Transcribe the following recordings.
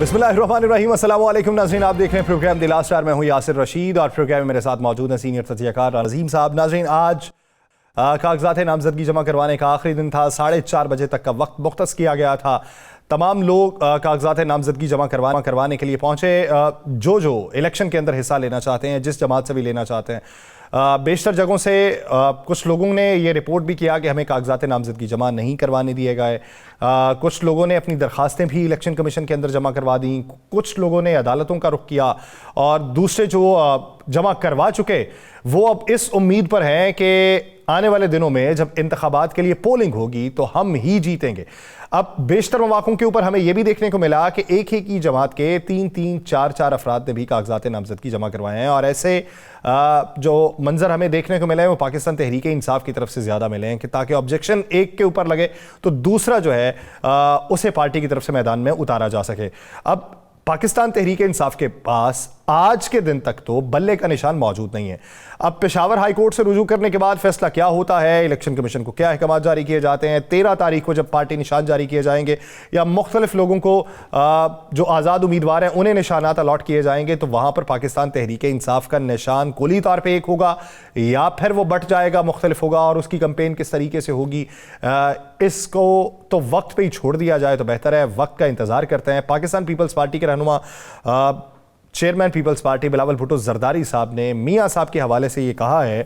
बिस्मिल्लाहिर्रहमानिर्रहीम, अस्सलाम वालेकुम नाज़रीन, आप देख रहे हैं प्रोग्राम द लास्ट आवर। मैं हूं यासिर रशीद और प्रोग्राम में मेरे साथ मौजूद हैं सीनियर तजियाकार नज़ीम साहब। नाज़रीन, आज कागजात नामजदगी जमा करवाने का आखिरी दिन था। 4:30 बजे तक का वक्त मुख्तस किया गया था। तमाम लोग कागजात नामजदगी जमा करवाने के लिए पहुंचे। जो इलेक्शन के अंदर हिस्सा लेना चाहते हैं, जिस जमात से भी लेना चाहते हैं, बेशतर जगहों से कुछ लोगों ने ये रिपोर्ट भी किया कि हमें कागजात नामजदगी जमा नहीं करवाने दिए गए। कुछ लोगों ने अपनी दरख्वास्तें भी इलेक्शन कमीशन के अंदर जमा करवा दी। कुछ लोगों ने अदालतों का रुख किया और दूसरे जो जमा करवा चुके वो अब इस उम्मीद पर हैं कि आने वाले दिनों में जब इंतखाबात के लिए पोलिंग होगी तो हम ही जीतेंगे। अब बेशतर मौक़ों के ऊपर हमें यह भी देखने को मिला कि एक ही की जमात के 3-4 अफराद ने भी कागजात नामजदगी जमा करवाए हैं और ऐसे जो मंजर हमें देखने को मिले हैं वो पाकिस्तान तहरीक इंसाफ की तरफ से ज़्यादा मिले हैं कि ताकि ऑब्जेक्शन एक के ऊपर लगे तो दूसरा जो है उसे पार्टी की तरफ से मैदान में उतारा जा सके। अब पाकिस्तान तहरीक इंसाफ के पास आज के दिन तक तो बल्ले का निशान मौजूद नहीं है। अब पेशावर हाई कोर्ट से रुजू करने के बाद फैसला क्या होता है, इलेक्शन कमीशन को क्या अहकाम जारी किए जाते हैं, 13 तारीख को जब पार्टी निशान जारी किए जाएंगे या मुख्तलिफ लोगों को जो आज़ाद उम्मीदवार हैं उन्हें निशानात अलॉट किए जाएंगे तो वहाँ पर पाकिस्तान तहरीक इंसाफ का निशान कुली तौर पर एक होगा या फिर वो बट जाएगा, मुख्तलिफ होगा और उसकी कंपेन किस तरीके से होगी इसको तो वक्त पे ही छोड़ दिया जाए तो बेहतर है। वक्त का इंतज़ार करते हैं। पाकिस्तान पीपल्स पार्टी के रहनुमा chairman Peoples Party Bilawal Bhutto Zardari साहब ने मियां साहब के हवाले से ये कहा है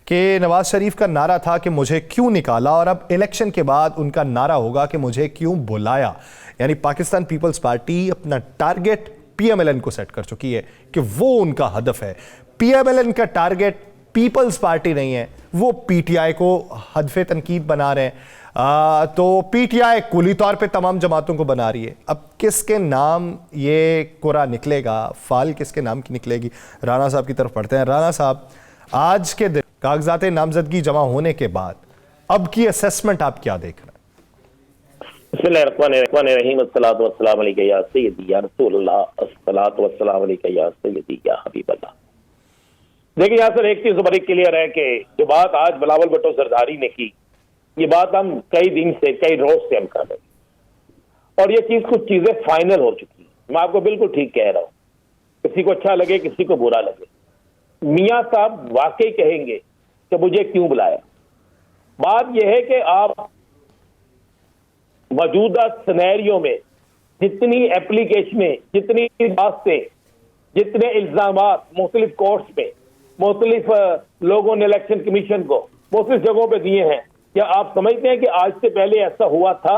कि नवाज शरीफ का नारा था कि मुझे क्यों निकाला और अब इलेक्शन के बाद उनका नारा होगा कि मुझे क्यों बुलाया। यानी पाकिस्तान पीपल्स पार्टी अपना टारगेट PMLN को सेट कर चुकी है कि वो उनका हदफ है। PMLN का टारगेट पीपल्स पार्टी नहीं है, वो PTI को हदफ तनकीद बना रहे हैं। तो PTI कुली तौर पे तमाम जमातों को बना रही है। अब किसके नाम ये कुरा निकलेगा, फाल किसके नाम की निकलेगी? राना साहब की तरफ पढ़ते हैं। राना साहब, आज के दिन कागजात नामजदगी जमा होने के बाद अब की असेसमेंट आप क्या देख रहे हैं? बिस्मिल्लाहिर्रहमानिर्रहीम, अस्सलातु वस्सलामु अलैका या सय्यदी या रसूलल्लाह, अस्सलातु वस्सलामु अलैका या सय्यदी या हबीबल्लाह। देखिए यासर, एक चीज बड़ी क्लियर है कि जो बात आज बिलावल भुट्टो जरदारी ने की, ये बात हम कई दिन से, कई रोज से हम कर रहे हैं और ये चीज, कुछ चीजें फाइनल हो चुकी है। मैं आपको बिल्कुल ठीक कह रहा हूं, किसी को अच्छा लगे किसी को बुरा लगे। मियां साहब वाकई कहेंगे कि मुझे क्यों बुलाया। बात यह है कि आप मौजूदा सिनेरियो में जितनी एप्लीकेशनें, जितनी बातें, जितने इल्जामात मुख्तलिफ कोर्ट्स में मुख्तलिफ लोगों ने इलेक्शन कमीशन को मुख्तलिफ जगहों पर दिए हैं, क्या आप समझते हैं कि आज से पहले ऐसा हुआ था?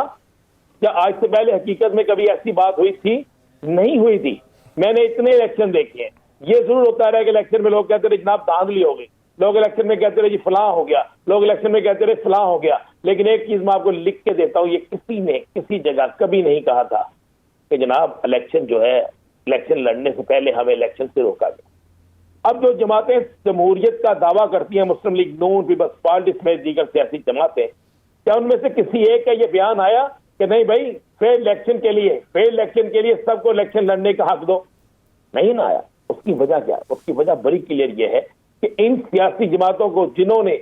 क्या आज से पहले हकीकत में कभी ऐसी बात हुई थी? नहीं हुई थी। मैंने इतने इलेक्शन देखे हैं। ये जरूर होता रहा कि इलेक्शन में लोग कहते रहे जनाब धांधली हो गई, लोग इलेक्शन में कहते रहे जी फलां हो गया, लोग इलेक्शन में कहते रहे फलां हो गया। लेकिन एक चीज मैं आपको लिख के देता हूं, ये किसी ने किसी जगह कभी नहीं कहा था कि जनाब इलेक्शन जो है, इलेक्शन लड़ने से पहले हमें इलेक्शन से रोका गया। अब जो जमातें जमहूरियत का दावा करती हैं, मुस्लिम लीग नून, पीपल्स पार्टी समेत दीगर सियासी जमातें, क्या उनमें से किसी एक का यह बयान आया कि नहीं भाई फेयर इलेक्शन के लिए सबको इलेक्शन लड़ने का हक दो? नहीं ना आया। उसकी वजह क्या है? उसकी वजह बड़ी क्लियर यह है कि इन सियासी जमातों को, जिन्होंने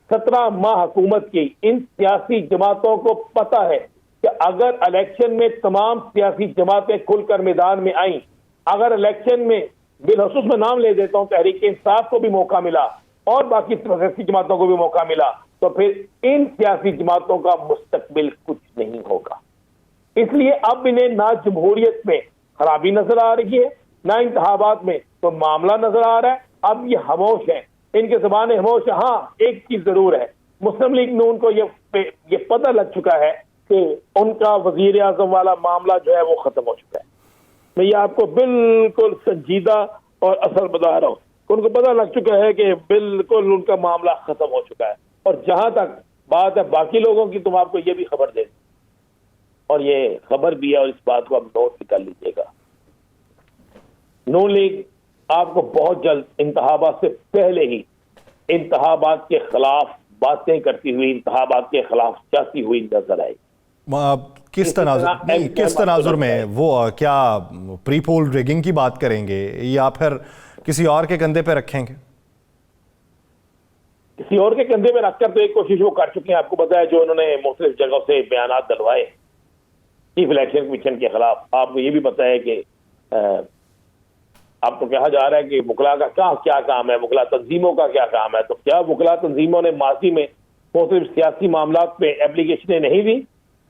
17 माह हुकूमत की, इन सियासी जमातों को पता है कि अगर इलेक्शन में तमाम सियासी जमातें खुलकर मैदान में आई, अगर इलेक्शन में बिलखसूस में नाम ले देता हूं तहरीक इंसाफ को भी मौका मिला और बाकी सियासी जमातों को भी मौका मिला, तो फिर इन सियासी जमातों का मुस्तकबिल कुछ नहीं होगा। इसलिए अब इन्हें ना जमहूरियत में खराबी नजर आ रही है, ना इंतखाबात में तो मामला नजर आ रहा है। अब ये खामोश है, इनके ज़बानें खामोश है। हाँ, एक चीज जरूर है, मुस्लिम लीग नून को ये पता लग चुका है कि उनका वजीर आजम वाला मामला जो है वो खत्म हो चुका है। मैं ये आपको बिल्कुल संजीदा और असर बता रहा हूं, उनको पता लग चुका है कि बिल्कुल उनका मामला खत्म हो चुका है। और जहां तक बात है बाकी लोगों की, तो मैं आपको ये भी खबर दे, और ये खबर भी है और इस बात को आप नोट भी कर लीजिएगा। नून लीग आपको बहुत जल्द इंतखाबात से पहले ही इंतखाबात के खिलाफ बातें करती हुई, इंतखाबात के खिलाफ जाती हुई नजर आई। किस तनाजुर में? वो क्या प्री पोल रिगिंग की बात करेंगे या फिर किसी और के कंधे पे रखेंगे? किसी और के कंधे पे रखकर तो एक कोशिश वो कर चुके हैं। आपको पता है, जो उन्होंने मुख्तलिफ जगहों से बयान दिलवाए चीफ इलेक्शन कमीशन के खिलाफ, आपको ये भी पता है कि अब तो कहा जा रहा है कि वकला का क्या काम है, वकला तंजीमों का क्या काम है। तो क्या वकला तंजीमों ने माजी में मुख्तलिफ सियासी मामला पे एप्लीकेशनें नहीं दी,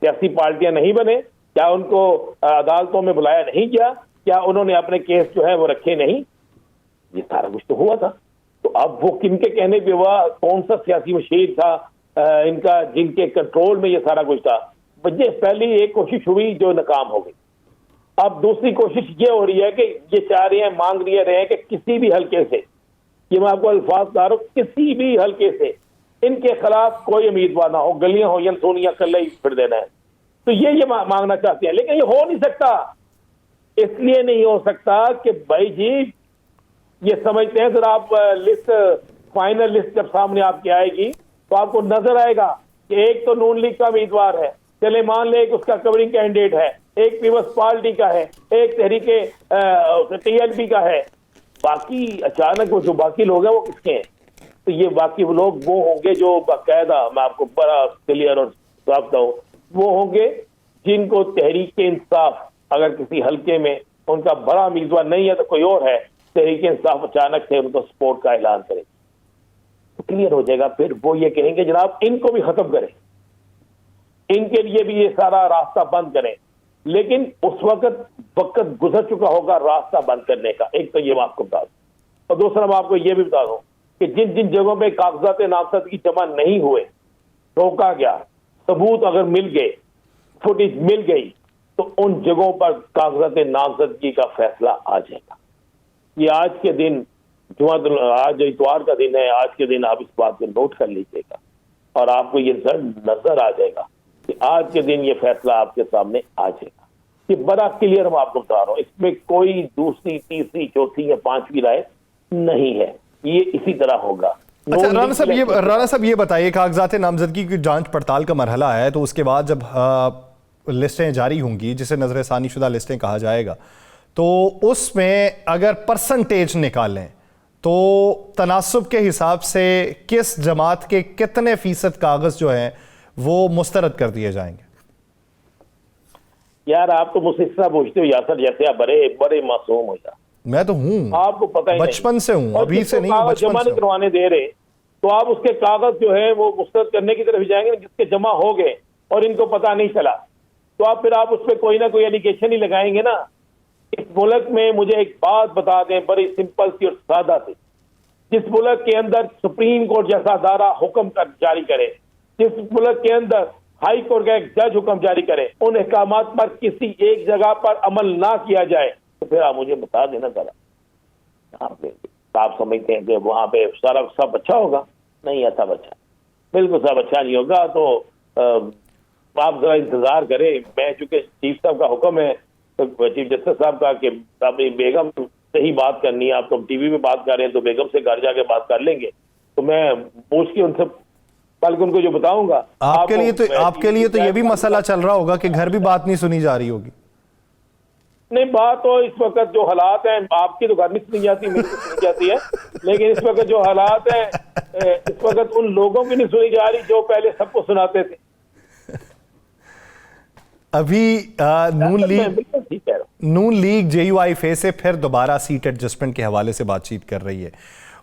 सियासी पार्टियां नहीं बने, क्या उनको अदालतों में बुलाया नहीं गया, क्या उन्होंने अपने केस जो है वो रखे नहीं? ये सारा कुछ तो हुआ था। तो अब वो किनके कहने पे हुआ, कौन सा सियासी मशीर था इनका जिनके कंट्रोल में ये सारा कुछ था? ये पहली एक कोशिश हुई जो नाकाम हो गई। अब दूसरी कोशिश ये हो रही है कि ये चाह रहे हैं, मांग रहे हैं कि किसी भी हल्के से, ये मैं आपको अल्फाज बता रहा हूं, किसी भी हल्के से इनके खिलाफ कोई उम्मीदवार ना हो, गलियां हो या सोनिया कल ही फिर देना है। तो ये मांगना चाहते हैं, लेकिन ये हो नहीं सकता। इसलिए नहीं हो सकता कि भाई जी ये समझते हैं, जरा आप लिस्ट, फाइनल लिस्ट जब सामने आपकी आएगी तो आपको नजर आएगा कि एक तो नून लीग का उम्मीदवार है, चले मान ले एक उसका कवरिंग कैंडिडेट है, एक पीपल्स पार्टी का है, एक तहरीके टीएलपी का है, बाकी अचानक वो जो बाकी लोग हैं वो किसके हैं? तो ये बाकी वो लोग वो होंगे जो बाकायदा, मैं आपको बड़ा क्लियर और साफ बताऊं, वो होंगे जिनको तहरीक इंसाफ अगर किसी हल्के में उनका बड़ा उम्मीदवार नहीं है तो कोई और है, तहरीक इंसाफ अचानक से उनको सपोर्ट का ऐलान करे तो क्लियर हो जाएगा। फिर वो ये कहेंगे जनाब इनको भी खत्म करें, इनके लिए भी ये सारा रास्ता बंद करें। लेकिन उस वक्त गुजर चुका होगा रास्ता बंद करने का। एक तो ये मैं आपको बता दूं, और दूसरा मैं आपको ये भी बता दूं कि जिन जिन जगहों पे कागजात नामजदगी जमा नहीं हुए, रोका गया, सबूत अगर मिल गए, फुटेज मिल गई, तो उन जगहों पर कागजात नामजदगी का फैसला आ जाएगा। ये आज के दिन आज इतवार का दिन है, आज के दिन आप इस बात को नोट कर लीजिएगा और आपको ये नजर आ जाएगा कि आज के दिन ये फैसला आपके सामने आ जाएगा। ये बड़ा क्लियर मैं आपको बता रहा हूं, इसमें कोई दूसरी, तीसरी, चौथी या पांचवी राय नहीं है, ये इसी तरह होगा। अच्छा राणा साहब ये बताइए, कागजात नामजदगी की जांच पड़ताल का मरहला है, तो उसके बाद जब लिस्टें जारी होंगी, जिसे नजरसानी शुदा लिस्टें कहा जाएगा, तो उसमें अगर परसेंटेज निकालें तो तनासुब के हिसाब से किस जमात के कितने फीसद कागज जो हैं वो मुस्तरद कर दिए जाएंगे? यार आप तो मुझसे इस तरह पूछते हो यासर, जैसे आप बड़े बड़े मासूम हो यार। मैं तो हूं, आपको पता ही बचपन से हूं, अभी से नहीं, बचपन जमा नहीं करवाने दे रहे तो आप उसके कागज जो है वो मुस्तरद करने की तरफ जाएंगे जिसके जमा हो गए और इनको पता नहीं चला, तो आप फिर आप उस पर कोई ना कोई एलिगेशन ही लगाएंगे ना। इस मुल्क में मुझे एक बात बता दें, बड़ी सिंपल सी और सादा सी, जिस मुल्क के अंदर सुप्रीम कोर्ट जैसा अदारा हुक्म जारी करे, जिस मुल्क के अंदर हाई कोर्ट का एक जज हुक्म जारी करे, उन अहकामात पर किसी एक जगह पर अमल ना किया जाए, तो फिर आप मुझे बता देना जरा, आप समझते हैं कि वहां पे सारा सब अच्छा होगा? नहीं, ऐसा अच्छा बिल्कुल सब अच्छा नहीं होगा। तो आप जरा इंतजार करें। मैं चूंकि चीफ साहब का हुक्म है, तो चीफ जस्टिस साहब का कि अभी बेगम से ही बात करनी है, आप तो टीवी में बात कर रहे हैं तो बेगम से घर जाके बात कर लेंगे, तो मैं पूछ के उनसे बल्कि उनको जो बताऊंगा। आपके लिए तो ये भी मसला चल रहा होगा कि घर भी बात नहीं सुनी जा रही होगी। नहीं, बात तो इस वक्त जो हालात हैं, आपकी तो घर नहीं सुनी जाती, मेरी तो सुनी जाती है, लेकिन इस वक्त जो हालात हैं, इस वक्त उन लोगों की नहीं सुनी जा रही जो पहले सबको सुनाते थे। अभी नून लीग JUIFA से फिर दोबारा सीट एडजस्टमेंट के हवाले से बातचीत कर रही है,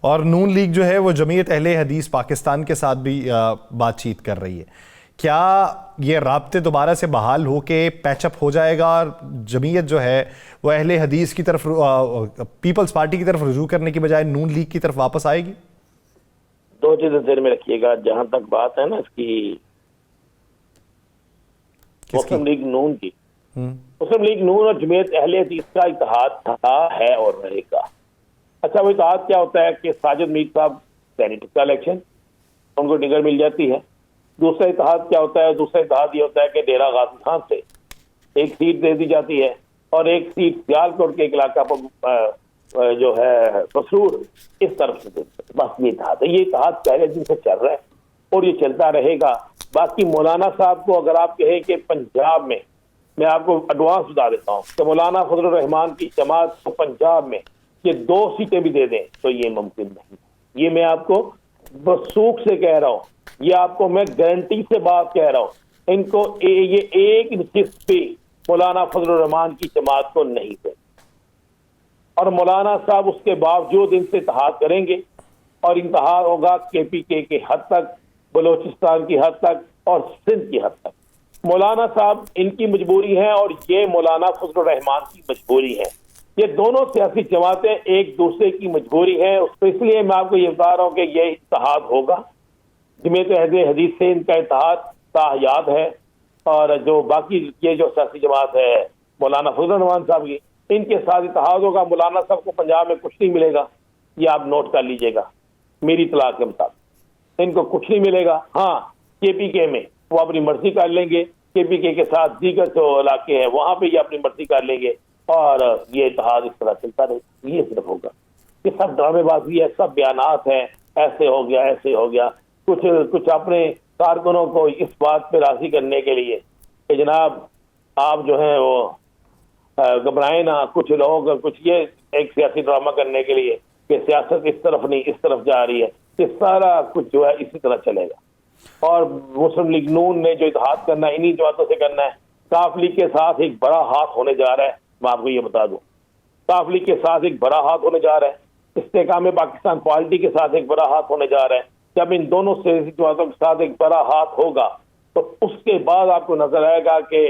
और नून लीग जो है वो जमीयत अहले हदीस पाकिस्तान के साथ भी बातचीत कर रही है। क्या ये राब्ते दोबारा से बहाल हो के पैचअप हो जाएगा और जमीयत जो है वो अहले हदीस की तरफ, पीपल्स पार्टी की तरफ रुजू करने की बजाय नून लीग की तरफ वापस आएगी? दो चीजें ध्यान में रखिएगा। जहां तक बात है ना इसकी मुस्लिम लीग नून की, मुस्लिम लीग नून और जमीयत अहले हदीस का इत्तेहाद था, है और रहेगा। अच्छा, वो इत्तेहाद क्या होता है कि साजिद मीर साहब सेनेटर का इलेक्शन, उनको टिकट मिल जाती है। दूसरा इत्तेहाद क्या होता है? दूसरा इत्तेहाद ये होता है कि डेरा गाजी खान से एक सीट दे दी जाती है और एक सीट सियालकोट के इलाका पर जो है मसरूर, इस तरफ से बस ये इत्तेहाद है। ये इत्तेहाद पहले दिन से चल रहा है और ये चलता रहेगा। बाकी मौलाना साहब को अगर आप कहें कि पंजाब में, मैं आपको एडवांस बता देता हूँ कि मौलाना फजलुर रहमान की जमात को पंजाब में ये 2 सीटें भी दे दें तो ये मुमकिन नहीं। ये मैं आपको बसूख से कह रहा हूँ, ये आपको मैं गारंटी से बात कह रहा हूँ। इनको ये एक नशिस्त भी मौलाना फजलुर रहमान की जमात को नहीं दे। और मौलाना साहब उसके बावजूद इनसे इत्तेहाद करेंगे और इत्तेहाद होगा KPK के हद तक, बलोचिस्तान की हद तक और सिंध की हद तक। मौलाना साहब इनकी मजबूरी है और ये मौलाना फजलुर रहमान की मजबूरी है। ये दोनों सियासी जमातें एक दूसरे की मजबूरी है। तो इसलिए मैं आपको ये बता रहा हूँ कि ये इत्तेहाद होगा। जमीयत अहले हदीस से इनका इत्तेहाद ताहयाद है और जो बाकी ये जो सियासी जमात है मौलाना फजलुर रहमान साहब की, इनके साथ इत्तेहाद होगा। मौलाना साहब को पंजाब में कुछ नहीं मिलेगा, ये आप नोट कर लीजिएगा। मेरी इतला के मुताबिक इनको कुछ नहीं मिलेगा। हाँ, KPK में वो अपनी मर्जी कर लेंगे, KPK के साथ दीगर जो इलाके हैं वहां पे ये अपनी मर्जी कर लेंगे और ये इत्तेहाद इस तरह चलता रहेगा। ये सिर्फ होगा, ये सब ड्रामेबाजी है, सब बयानात हैं, ऐसे हो गया ऐसे हो गया। कुछ अपने कारकुनों को इस बात पे राजी करने के लिए कि जनाब आप जो है वो घबराए ना, कुछ लोग कुछ ये एक सियासी ड्रामा करने के लिए कि सियासत इस तरफ नहीं इस तरफ जा रही है, ये सारा कुछ जो है इसी तरह चलेगा। और मुस्लिम लीग नून ने जो इत्तेहाद करना है इन्हीं जमातों से करना है। काफ लीग के साथ एक बड़ा हाथ होने जा रहा है, मैं आपको ये बता दूं। काफ लीग के साथ एक बड़ा हाथ होने जा रहा है, इस्तेकाम पाकिस्तान पार्टी के साथ एक बड़ा हाथ होने जा रहा है। जब इन दोनों सियासी जमातों के साथ एक बड़ा हाथ होगा तो उसके बाद आपको नजर आएगा कि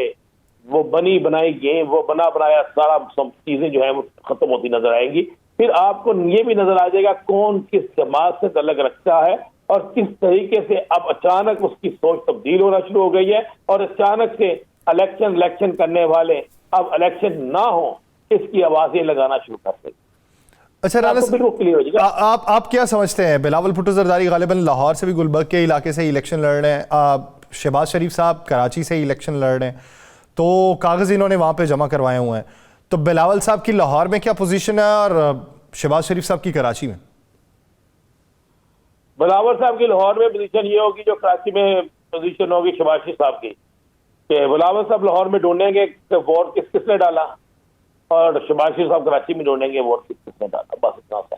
वो बनी बनाई गेम, वो बना बनाया सारा चीजें जो है वो खत्म होती नजर आएंगी। फिर आपको ये भी नजर आ जाएगा कौन किस जमात से तल्लुक रखता है और किस तरीके से अब अचानक उसकी सोच तब्दील होना शुरू हो गई है और अचानक से इलेक्शन करने वाले अब इलेक्शन ना हो इसकी आवाजें लगाना शुरू कर देंगे। अच्छा राना आप क्या समझते हैं? बिलावल भुट्टो जरदारी गालिबन लाहौर से भी गुलबर्ग के इलाके से इलेक्शन लड़ रहे हैं, शहबाज शरीफ साहब कराची से इलेक्शन लड़ रहे हैं, तो कागज इन्होंने वहां पे जमा करवाए हुए हैं। तो बिलावल साहब की लाहौर में क्या पोजीशन है और शहबाज शरीफ साहब की कराची में? बिलावल साहब की लाहौर में पोजीशन ये होगी जो कराची में पोजीशन होगी शहबाज शरीफ साहब की, कि बिलावल साहब लाहौर में ढूंढेंगे वोट किस किसने डाला और शहबाज शरीफ साहब कराची में ढूंढेंगे वोट किस किसने डाला। बस इतना सा।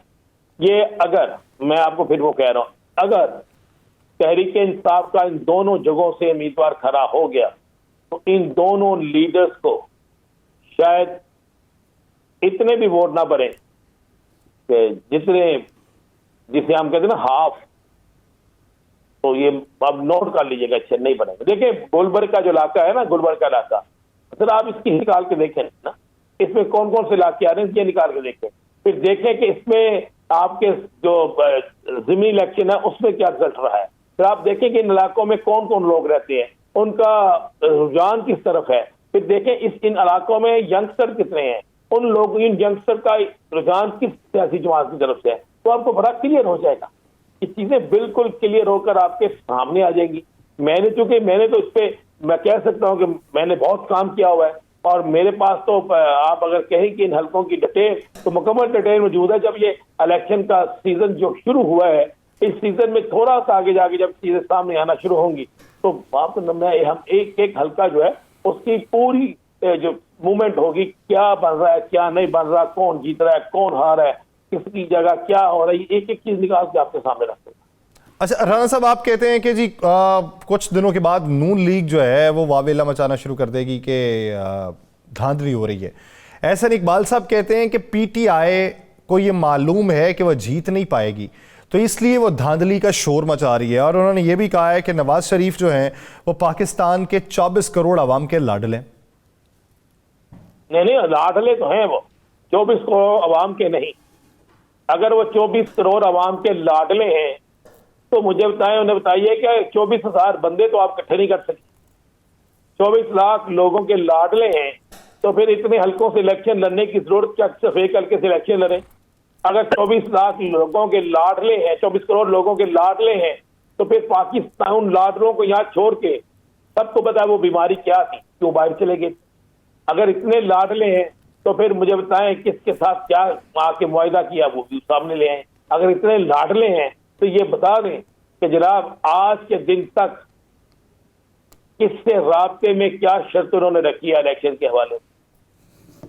ये अगर मैं आपको फिर वो कह रहा हूं, अगर तहरीक इंसाफ का इन दोनों जगहों से उम्मीदवार खड़ा हो गया तो इन दोनों लीडर्स को शायद इतने भी वोट ना बढ़े कि जिसे हम कहते हैं ना हाफ, तो ये अब नोट कर लीजिएगा, अच्छे नहीं बनेंगे। देखिए गुलबर्ग का जो इलाका है ना, गुलबर्ग का इलाका, सर आप इसकी निकाल के देखें ना, इसमें कौन कौन से इलाके आ रहे हैं, ये निकाल के देखें। फिर देखें कि इसमें आपके जो ज़मीनी इलेक्शन है उसमें क्या रिजल्ट रहा है। फिर आप देखें कि इन इलाकों में कौन कौन लोग रहते हैं, उनका रुझान किस तरफ है। फिर देखें इन इलाकों में यंगस्टर कितने हैं, उन लोग इन यंगस्टर का रुझान किस सियासी जमात की तरफ से है, तो आपको बड़ा क्लियर हो जाएगा। ये चीजें बिल्कुल क्लियर होकर आपके सामने आ जाएंगी। मैंने तो इस पे मैं कह सकता हूं कि मैंने बहुत काम किया हुआ है और मेरे पास तो आप अगर कहें कि इन हलकों की डिटेल तो मुकम्मल डिटेल मौजूद है। जब ये इलेक्शन का सीजन जो शुरू हुआ है, इस सीजन में थोड़ा सा आगे जाके जब चीजें सामने आना शुरू होंगी तो आप हम एक एक हल्का जो है उसकी पूरी जो मूवमेंट होगी, क्या बन रहा है क्या नहीं बन रहा, कौन जीत रहा है कौन हार रहा है, किसकी जगह क्या हो रही है, एक एक चीज निकाल के आपके सामने रखते हैं। अच्छा राना साहब, आप कहते हैं कि जी कुछ दिनों के बाद नून लीग जो है वो वावेला मचाना शुरू कर देगी कि धांधली हो रही है। एहसन इकबाल साहब कहते हैं कि PTI को ये मालूम है कि वह जीत नहीं पाएगी तो इसलिए वो धांधली का शोर मचा रही है। और उन्होंने ये भी कहा है कि नवाज शरीफ जो हैं वो पाकिस्तान के 24 करोड़ आवाम के लाडले। नहीं लाडले तो हैं, वो 24 करोड़ आवाम के नहीं। अगर वो 24 करोड़ आवाम के लाडले हैं तो मुझे बताएं, उन्हें बताइए कि 24,000 बंदे तो आप इकट्ठे नहीं कर सकते। 24 लाख लोगों के लाडले हैं तो फिर इतने हल्कों से इलेक्शन लड़ने की जरूरत क्या, सिर्फ एक हल्के से इलेक्शन लड़े। अगर 24 लाख लोगों के लाडले हैं, 24 करोड़ लोगों के लाडले हैं तो फिर पाकिस्तान लाडलों को यहाँ छोड़ के सबको पता है वो बीमारी क्या थी, क्यों बाहर चले गए। अगर इतने लाडले हैं तो फिर मुझे बताएं किसके साथ क्या आके मुआहिदा किया, वो भी सामने ले आए। अगर इतने लाडले हैं तो ये बता दें कि जनाब आज के दिन तक किससे राब्ते में क्या शर्त उन्होंने रखी है इलेक्शन के हवाले से,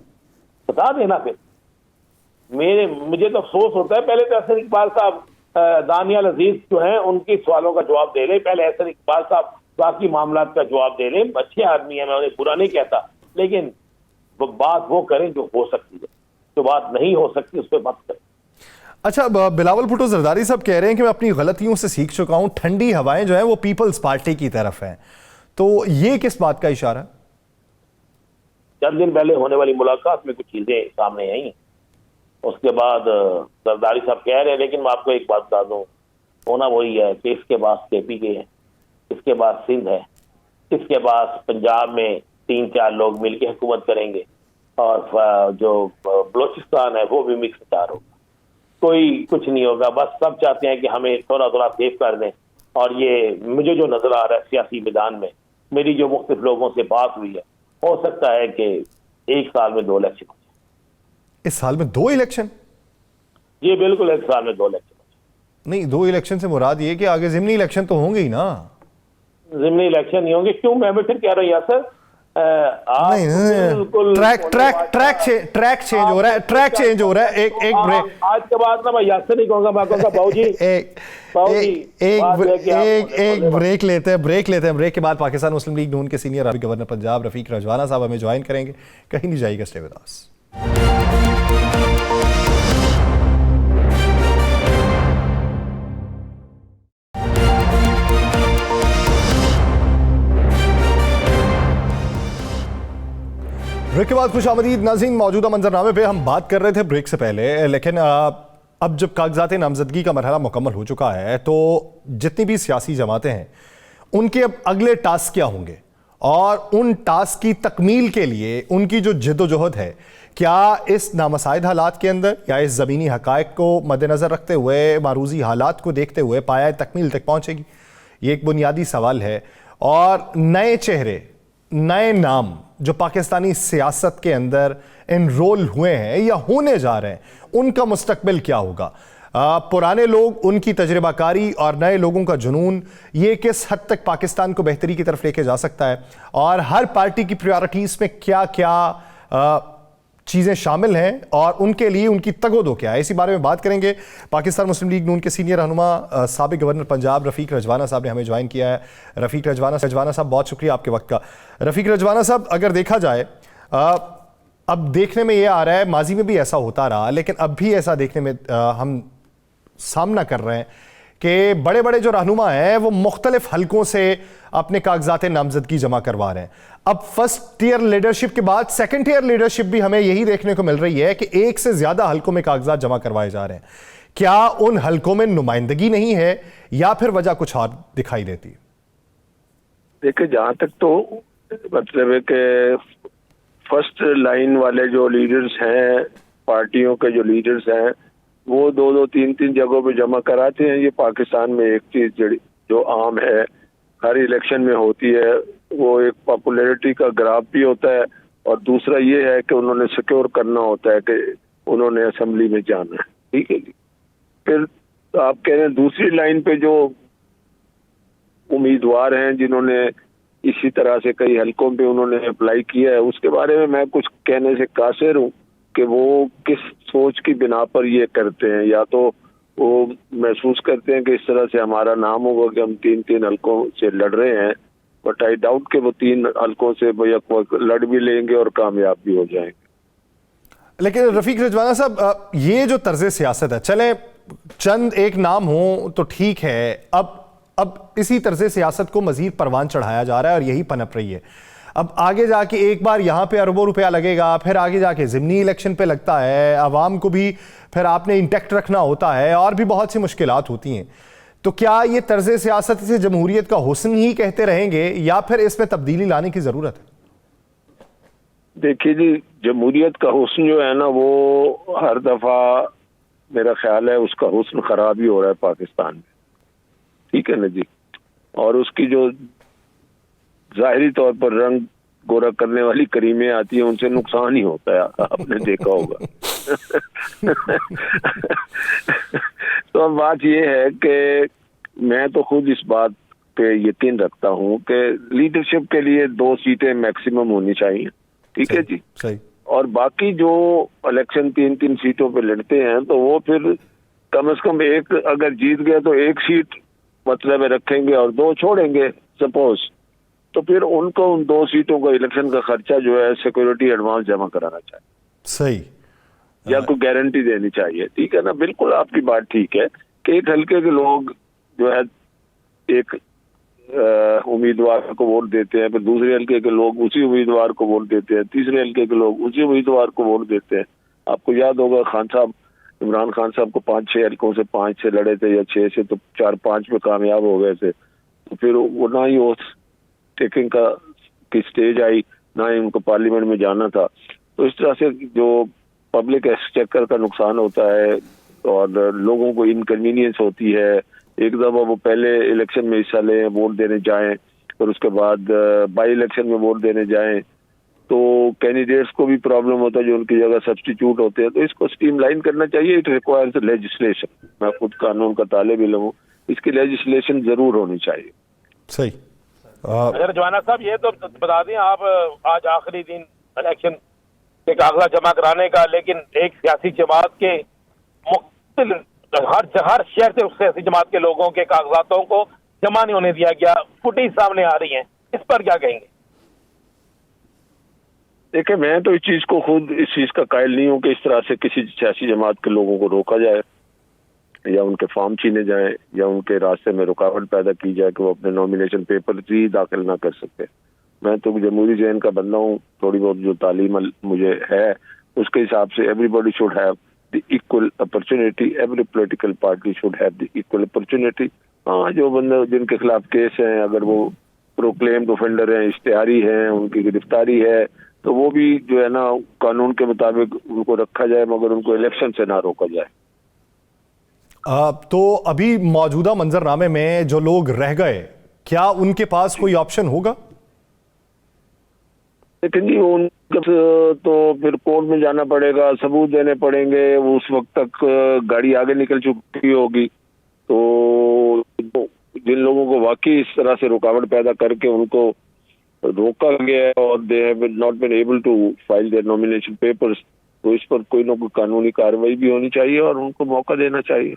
बता देना। फिर मुझे तो अफसोस होता है, पहले तो एहसन इकबाल साहब दानियाल अजीज जो हैं उनकी सवालों का जवाब दे लें। पहले एहसन इकबाल साहब बाकी मामला का जवाब दे लें। अच्छे आदमी है, मैं उन्हें बुरा नहीं कहता, लेकिन वो बात वो करें जो हो सकती है। जो बात नहीं हो सकती उस पर मत करें। अच्छा, बिलावल भुट्टो जरदारी साहब कह रहे हैं कि मैं अपनी गलतियों से सीख चुका हूं, ठंडी हवाएं जो है वो पीपल्स पार्टी की तरफ हैं, तो ये किस बात का इशारा है? चंद दिन पहले होने वाली मुलाकात में कुछ चीजें सामने आई, उसके बाद जरदारी साहब कह रहे हैं, लेकिन मैं आपको एक बात बता दूं, होना वही है कि इसके पास KPK है, इसके पास सिंध है, इसके पास पंजाब में 3-4 लोग मिलकर हुकूमत करेंगे, और जो बलोचिस्तान है वो भी मिक्स चार होगा। कोई कुछ नहीं होगा, बस सब चाहते हैं कि हमें थोड़ा थोड़ा सेव कर दें। और ये मुझे जो नजर आ रहा है सियासी मैदान में, मेरी जो मुख्तलिफ लोगों से बात हुई है, हो सकता है कि एक साल में 2 इलेक्शन हो जाए। इस साल में 2 इलेक्शन? ये बिल्कुल एक साल में 2 इलेक्शन हो जाए। नहीं, 2 इलेक्शन से मुराद ये कि आगे जिमनी इलेक्शन तो होंगे ही ना। जिमनी इलेक्शन नहीं होंगे, क्यों? मैं भी फिर कह रहा हूँ यासर, नहीं, ट्रैक चेंज हो रहा है, ट्रैक चेंज हो रहा है। एक ब्रेक आज के बाद ना मैं यासर नहीं कहूंगा, मैं कहूंगा बाबूजी एक ब्रेक लेते हैं। ब्रेक के बाद पाकिस्तान मुस्लिम लीग नून के सीनियर गवर्नर पंजाब रफीक रजवाना साहब हमें ज्वाइन करेंगे। कहीं नहीं जाइएगा, स्टे विद अस। ब्रेक के बाद खुशामदीद नाज़रीन। मौजूदा मंजरनामे पे हम बात कर रहे थे ब्रेक से पहले, लेकिन अब जब कागजात नामजदगी का मरहला मुकम्मल हो चुका है तो जितनी भी सियासी जमातें हैं उनके अब अगले टास्क क्या होंगे, और उन टास्क की तकमील के लिए उनकी जो जद्दोजहद है, क्या इस नामसाइद हालात के अंदर या इस ज़मीनी हक़ाइक़ को मद्देनज़र रखते हुए, मारूज़ी हालात को देखते हुए पाया तकमील तक पहुँचेगी? ये एक बुनियादी सवाल है। और नए चेहरे, नए नाम जो पाकिस्तानी सियासत के अंदर एनरोल हुए हैं या होने जा रहे हैं, उनका मुस्तकबिल क्या होगा? पुराने लोग, उनकी तजर्बाकारी और नए लोगों का जुनून, ये किस हद तक पाकिस्तान को बेहतरी की तरफ लेके जा सकता है, और हर पार्टी की प्रायोरिटीज़ में क्या क्या चीज़ें शामिल हैं और उनके लिए उनकी तगोदो क्या है, इसी बारे में बात करेंगे। पाकिस्तान मुस्लिम लीग नून के सीनियर रहनुमा साबिक गवर्नर पंजाब रफीक रजवाना साहब ने हमें ज्वाइन किया है। रफीक रजवाना साहब, बहुत शुक्रिया आपके वक्त का। रफीक रजवाना साहब, अगर देखा जाए, अब देखने में ये आ रहा है, माजी में भी ऐसा होता रहा लेकिन अब भी ऐसा देखने में हम सामना कर रहे हैं कि बड़े बड़े जो रहनुमा हैं वो मुख्तलिफ हलकों से अपने कागजात नामजदगी जमा करवा रहे हैं। अब फर्स्ट टीयर लीडरशिप के बाद सेकंड टीयर लीडरशिप भी हमें यही देखने को मिल रही है कि एक से ज्यादा हलकों में कागजात जमा करवाए जा रहे हैं। क्या उन हलकों में नुमाइंदगी नहीं है या फिर वजह कुछ और दिखाई देती है? देखिए, जहां तक तो मतलब है कि फर्स्ट लाइन वाले जो लीडर्स हैं, पार्टियों के जो लीडर्स हैं, वो 2-2, 3-3 जगहों पे जमा कराते हैं। ये पाकिस्तान में एक चीज जो आम है, हर इलेक्शन में होती है। वो एक पॉपुलैरिटी का ग्राफ भी होता है, और दूसरा ये है कि उन्होंने सिक्योर करना होता है कि उन्होंने असेंबली में जाना है। ठीक है जी। फिर आप कह रहे हैं दूसरी लाइन पे जो उम्मीदवार हैं जिन्होंने इसी तरह से कई हलकों पे उन्होंने अप्लाई किया है, उसके बारे में मैं कुछ कहने से कासिर हूँ कि वो किस सोच की बिना पर ये करते हैं। या तो वो महसूस करते हैं कि इस तरह से हमारा नाम होगा कि हम 3-3 हलकों से लड़ रहे हैं, बट आई डाउट कि वो 3 हलकों से लड़ भी लेंगे और कामयाब भी हो जाएंगे। लेकिन रफीक रजवाना साहब, ये जो तर्ज सियासत है, चले चंद एक नाम हो तो ठीक है, अब इसी तर्ज सियासत को मजीद परवान चढ़ाया जा रहा है और यही पनप रही है। अब आगे जाके एक बार यहाँ पे अरबों रुपया लगेगा, फिर आगे जाके ज़िमनी इलेक्शन पे लगता है, आवाम को भी फिर आपने इंटैक्ट रखना होता है, और भी बहुत सी मुश्किलात होती हैं। तो क्या ये तर्ज सियासत से जमहूरियत का हुस्न ही कहते रहेंगे या फिर इसमें तब्दीली लाने की ज़रूरत है? देखिए जी, जमहूरियत का हुस्न जो है ना, वो हर दफ़ा मेरा ख्याल है उसका हुस्न ख़राब ही हो रहा है पाकिस्तान में। ठीक है ना जी। और उसकी जो जाहिरी तौर पर रंग गोरा करने वाली करीमें आती है, उनसे नुकसान ही होता है, आपने देखा होगा। तो अब बात यह है कि मैं तो खुद इस बात पे यकीन रखता हूँ कि लीडरशिप के लिए 2 सीटें मैक्सिमम होनी चाहिए। ठीक है जी। सही। और बाकी जो इलेक्शन 3-3 सीटों पे लड़ते हैं, तो वो फिर कम से कम एक अगर जीत गया तो 1 सीट मतलब रखेंगे और 2 छोड़ेंगे सपोज, तो फिर उनको उन 2 सीटों का इलेक्शन का खर्चा जो है सिक्योरिटी एडवांस जमा कराना चाहिए। सही। या कोई गारंटी देनी चाहिए। ठीक है ना, बिल्कुल आपकी बात ठीक है कि एक हल्के के लोग जो है एक उम्मीदवार को वोट देते हैं, फिर दूसरे हल्के के लोग उसी उम्मीदवार को वोट देते हैं, तीसरे हल्के के लोग उसी उम्मीदवार को वोट देते हैं। आपको याद होगा खान साहब, इमरान खान साहब को 5-6 हल्कों से 5 से लड़े थे या 6 से, तो 4-5 में कामयाब हो गए थे। तो फिर वो ना ही वो टेकिंग की स्टेज आई, ना ही उनको पार्लियामेंट में जाना था। तो इस तरह से जो पब्लिक एक्सचेकर का नुकसान होता है और लोगों को इनकन्वीनियंस होती है। एक दफा वो पहले इलेक्शन में हिस्सा लें, वोट देने जाएं, और उसके बाद बाई इलेक्शन में वोट देने जाएं, तो कैंडिडेट्स को भी प्रॉब्लम होता है जो उनकी जगह सब्स्टिट्यूट होते हैं। तो इसको स्ट्रीमलाइन करना चाहिए। It requires legislation. मैं खुद कानून का तालिब इल्म हूँ, इसकी लेजिस्लेशन जरूर होनी चाहिए। सही। अगर रजवाना साहब ये तो बता दें, आप आज आखिरी दिन इलेक्शन के कागजात जमा कराने का, लेकिन एक सियासी जमात के हर शहर से उस सियासी जमात के लोगों के कागजातों को जमा नहीं होने दिया गया, फुटेज सामने आ रही है, इस पर क्या कहेंगे? देखिए, मैं तो इस चीज को खुद इस चीज का कायल नहीं हूँ कि इस तरह से किसी सियासी जमात के लोगों को रोका जाए या उनके फॉर्म छीने जाए या उनके रास्ते में रुकावट पैदा की जाए कि वो अपने नॉमिनेशन पेपर ही दाखिल ना कर सकते। मैं तो जमहूरी जहन का बंदा हूँ, थोड़ी बहुत जो तालीम मुझे है उसके हिसाब से everybody should have the equal opportunity, every political party should have the equal opportunity. हाँ, जो बंदे जिनके खिलाफ केस हैं, अगर वो प्रोक्लेम्ड ऑफेंडर हैं, इश्तिहारी हैं, उनकी गिरफ्तारी है, तो वो भी जो है ना कानून के मुताबिक उनको रखा जाए, मगर उनको इलेक्शन से ना रोका जाए। तो अभी मौजूदा मंजरनामे में जो लोग रह गए, क्या उनके पास कोई ऑप्शन होगा? लेकिन जी उनको तो फिर कोर्ट में जाना पड़ेगा, सबूत देने पड़ेंगे, उस वक्त तक गाड़ी आगे निकल चुकी होगी। तो जिन लोगों को वाकई इस तरह से रुकावट पैदा करके उनको रोका गया है और they have not been able to file their nomination papers, तो इस पर कोई ना कोई कानूनी कार्रवाई भी होनी चाहिए और उनको मौका देना चाहिए।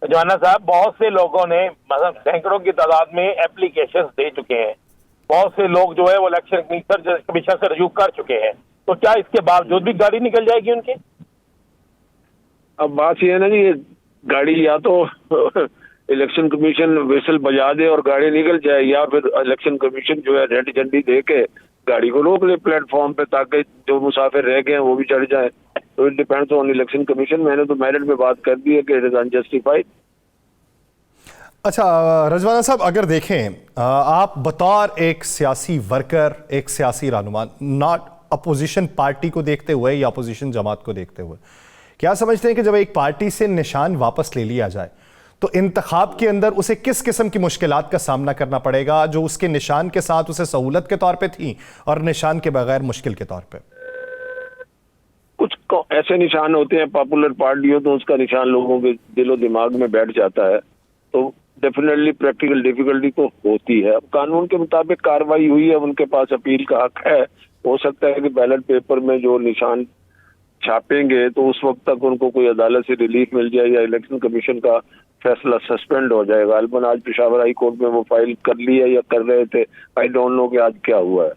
रजवाना साहब, बहुत से लोगों ने मतलब सैकड़ों की तादाद में एप्लीकेशंस दे चुके हैं, बहुत से लोग जो है वो इलेक्शन कमीशन से रजू कर चुके हैं, तो क्या इसके बावजूद भी गाड़ी निकल जाएगी उनकी? अब बात यह है ना जी, गाड़ी या तो इलेक्शन कमीशन विसल बजा दे और गाड़ी निकल जाए, या फिर इलेक्शन कमीशन जो है रेड झंडी दे के गाड़ी को रोक ले प्लेटफॉर्म पे, ताकि जो मुसाफिर रह गए हैं वो भी चढ़ जाए। तो it depends on election commission. मैंने तो मेरिट में बात कर दी है कि इट इज अनजस्टिफाइड। अच्छा रजवाना साहब, अगर देखें आप बतौर एक सियासी वर्कर, एक सियासी रहनुमा, नॉट अपोजिशन पार्टी को देखते हुए या अपोजिशन जमात को देखते हुए, क्या समझते हैं कि जब एक पार्टी से निशान वापस ले लिया जाए तो इंतखाब के अंदर उसे किस किस्म की मुश्किलात का सामना करना पड़ेगा जो उसके निशान के साथ उसे सहूलत के तौर पे थी और निशान के बगैर मुश्किल के तौर पे? कुछ ऐसे निशान होते हैं, पॉपुलर पार्टी हो तो उसका निशान लोगों के दिलो दिमाग में बैठ जाता है, तो डेफिनेटली प्रैक्टिकल डिफिकल्टी तो होती है। अब कानून के मुताबिक कार्रवाई हुई है, उनके पास अपील का हक है। हो सकता है कि बैलेट पेपर में जो निशान छापेंगे तो उस वक्त तक उनको कोई अदालत से रिलीफ मिल जाए या इलेक्शन कमीशन का फैसला सस्पेंड हो जाएगा। अलबन आज पेशावर हाई कोर्ट में वो फाइल कर लिया या कर रहे थे, आई डोंट नो कि आज क्या हुआ है।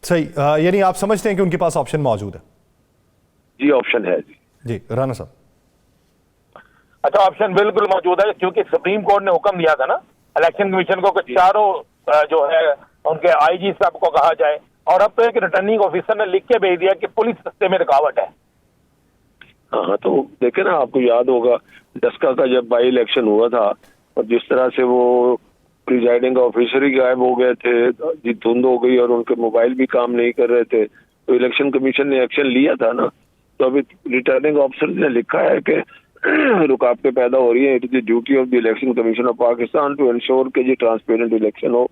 सही, यानी आप समझते हैं कि उनके पास ऑप्शन मौजूद है? जी ऑप्शन है। जी राना साहब। अच्छा, ऑप्शन बिल्कुल मौजूद है, क्योंकि सुप्रीम कोर्ट ने हुक्म दिया था ना इलेक्शन कमीशन को कि चारों जो है उनके आईजी साहब को कहा जाए, और अब तो एक रिटर्निंग ऑफिसर ने लिख के भेज दिया कि पुलिस रस्ते में रुकावट है। हाँ, तो देखे ना, आपको याद होगा डस्का का जब बाई इलेक्शन हुआ था और जिस तरह से वो प्रिजाइडिंग ऑफिसर ही गायब हो गए थे, धुंध हो गई और उनके मोबाइल भी काम नहीं कर रहे थे, तो इलेक्शन कमीशन ने एक्शन लिया था ना। तो अभी रिटर्निंग ऑफिसर ने लिखा है कि रुकावटें पैदा हो रही है, it is the duty of the election commission of Pakistan to ensure कि जी ट्रांसपेरेंट इलेक्शन हो,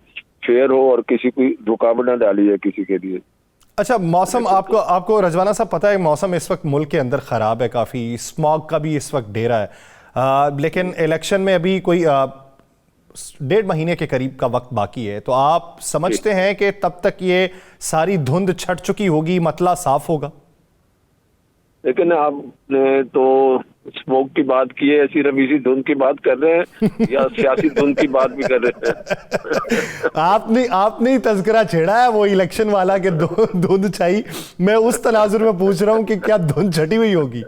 फेयर हो और किसी की रुकावट न डाली है किसी के लिए। अच्छा, मौसम आपको रजवाना साहब पता है मौसम इस वक्त मुल्क के अंदर ख़राब है, काफ़ी स्मॉग का भी इस वक्त डेरा है, लेकिन इलेक्शन में अभी कोई 1.5 महीने के करीब का वक्त बाकी है, तो आप समझते हैं कि तब तक ये सारी धुंध छट चुकी होगी, मतला साफ होगा? लेकिन आपने तो स्मोक की बात की है, सिर्फ इसी धुन की बात कर रहे हैं या सियासी धुन की बात भी कर रहे हैं? आपने ही तज़किरा छेड़ा है वो इलेक्शन वाला के धुंध छाई। मैं उस तनाजुर में पूछ रहा हूं कि क्या धुंध छटी हुई होगी?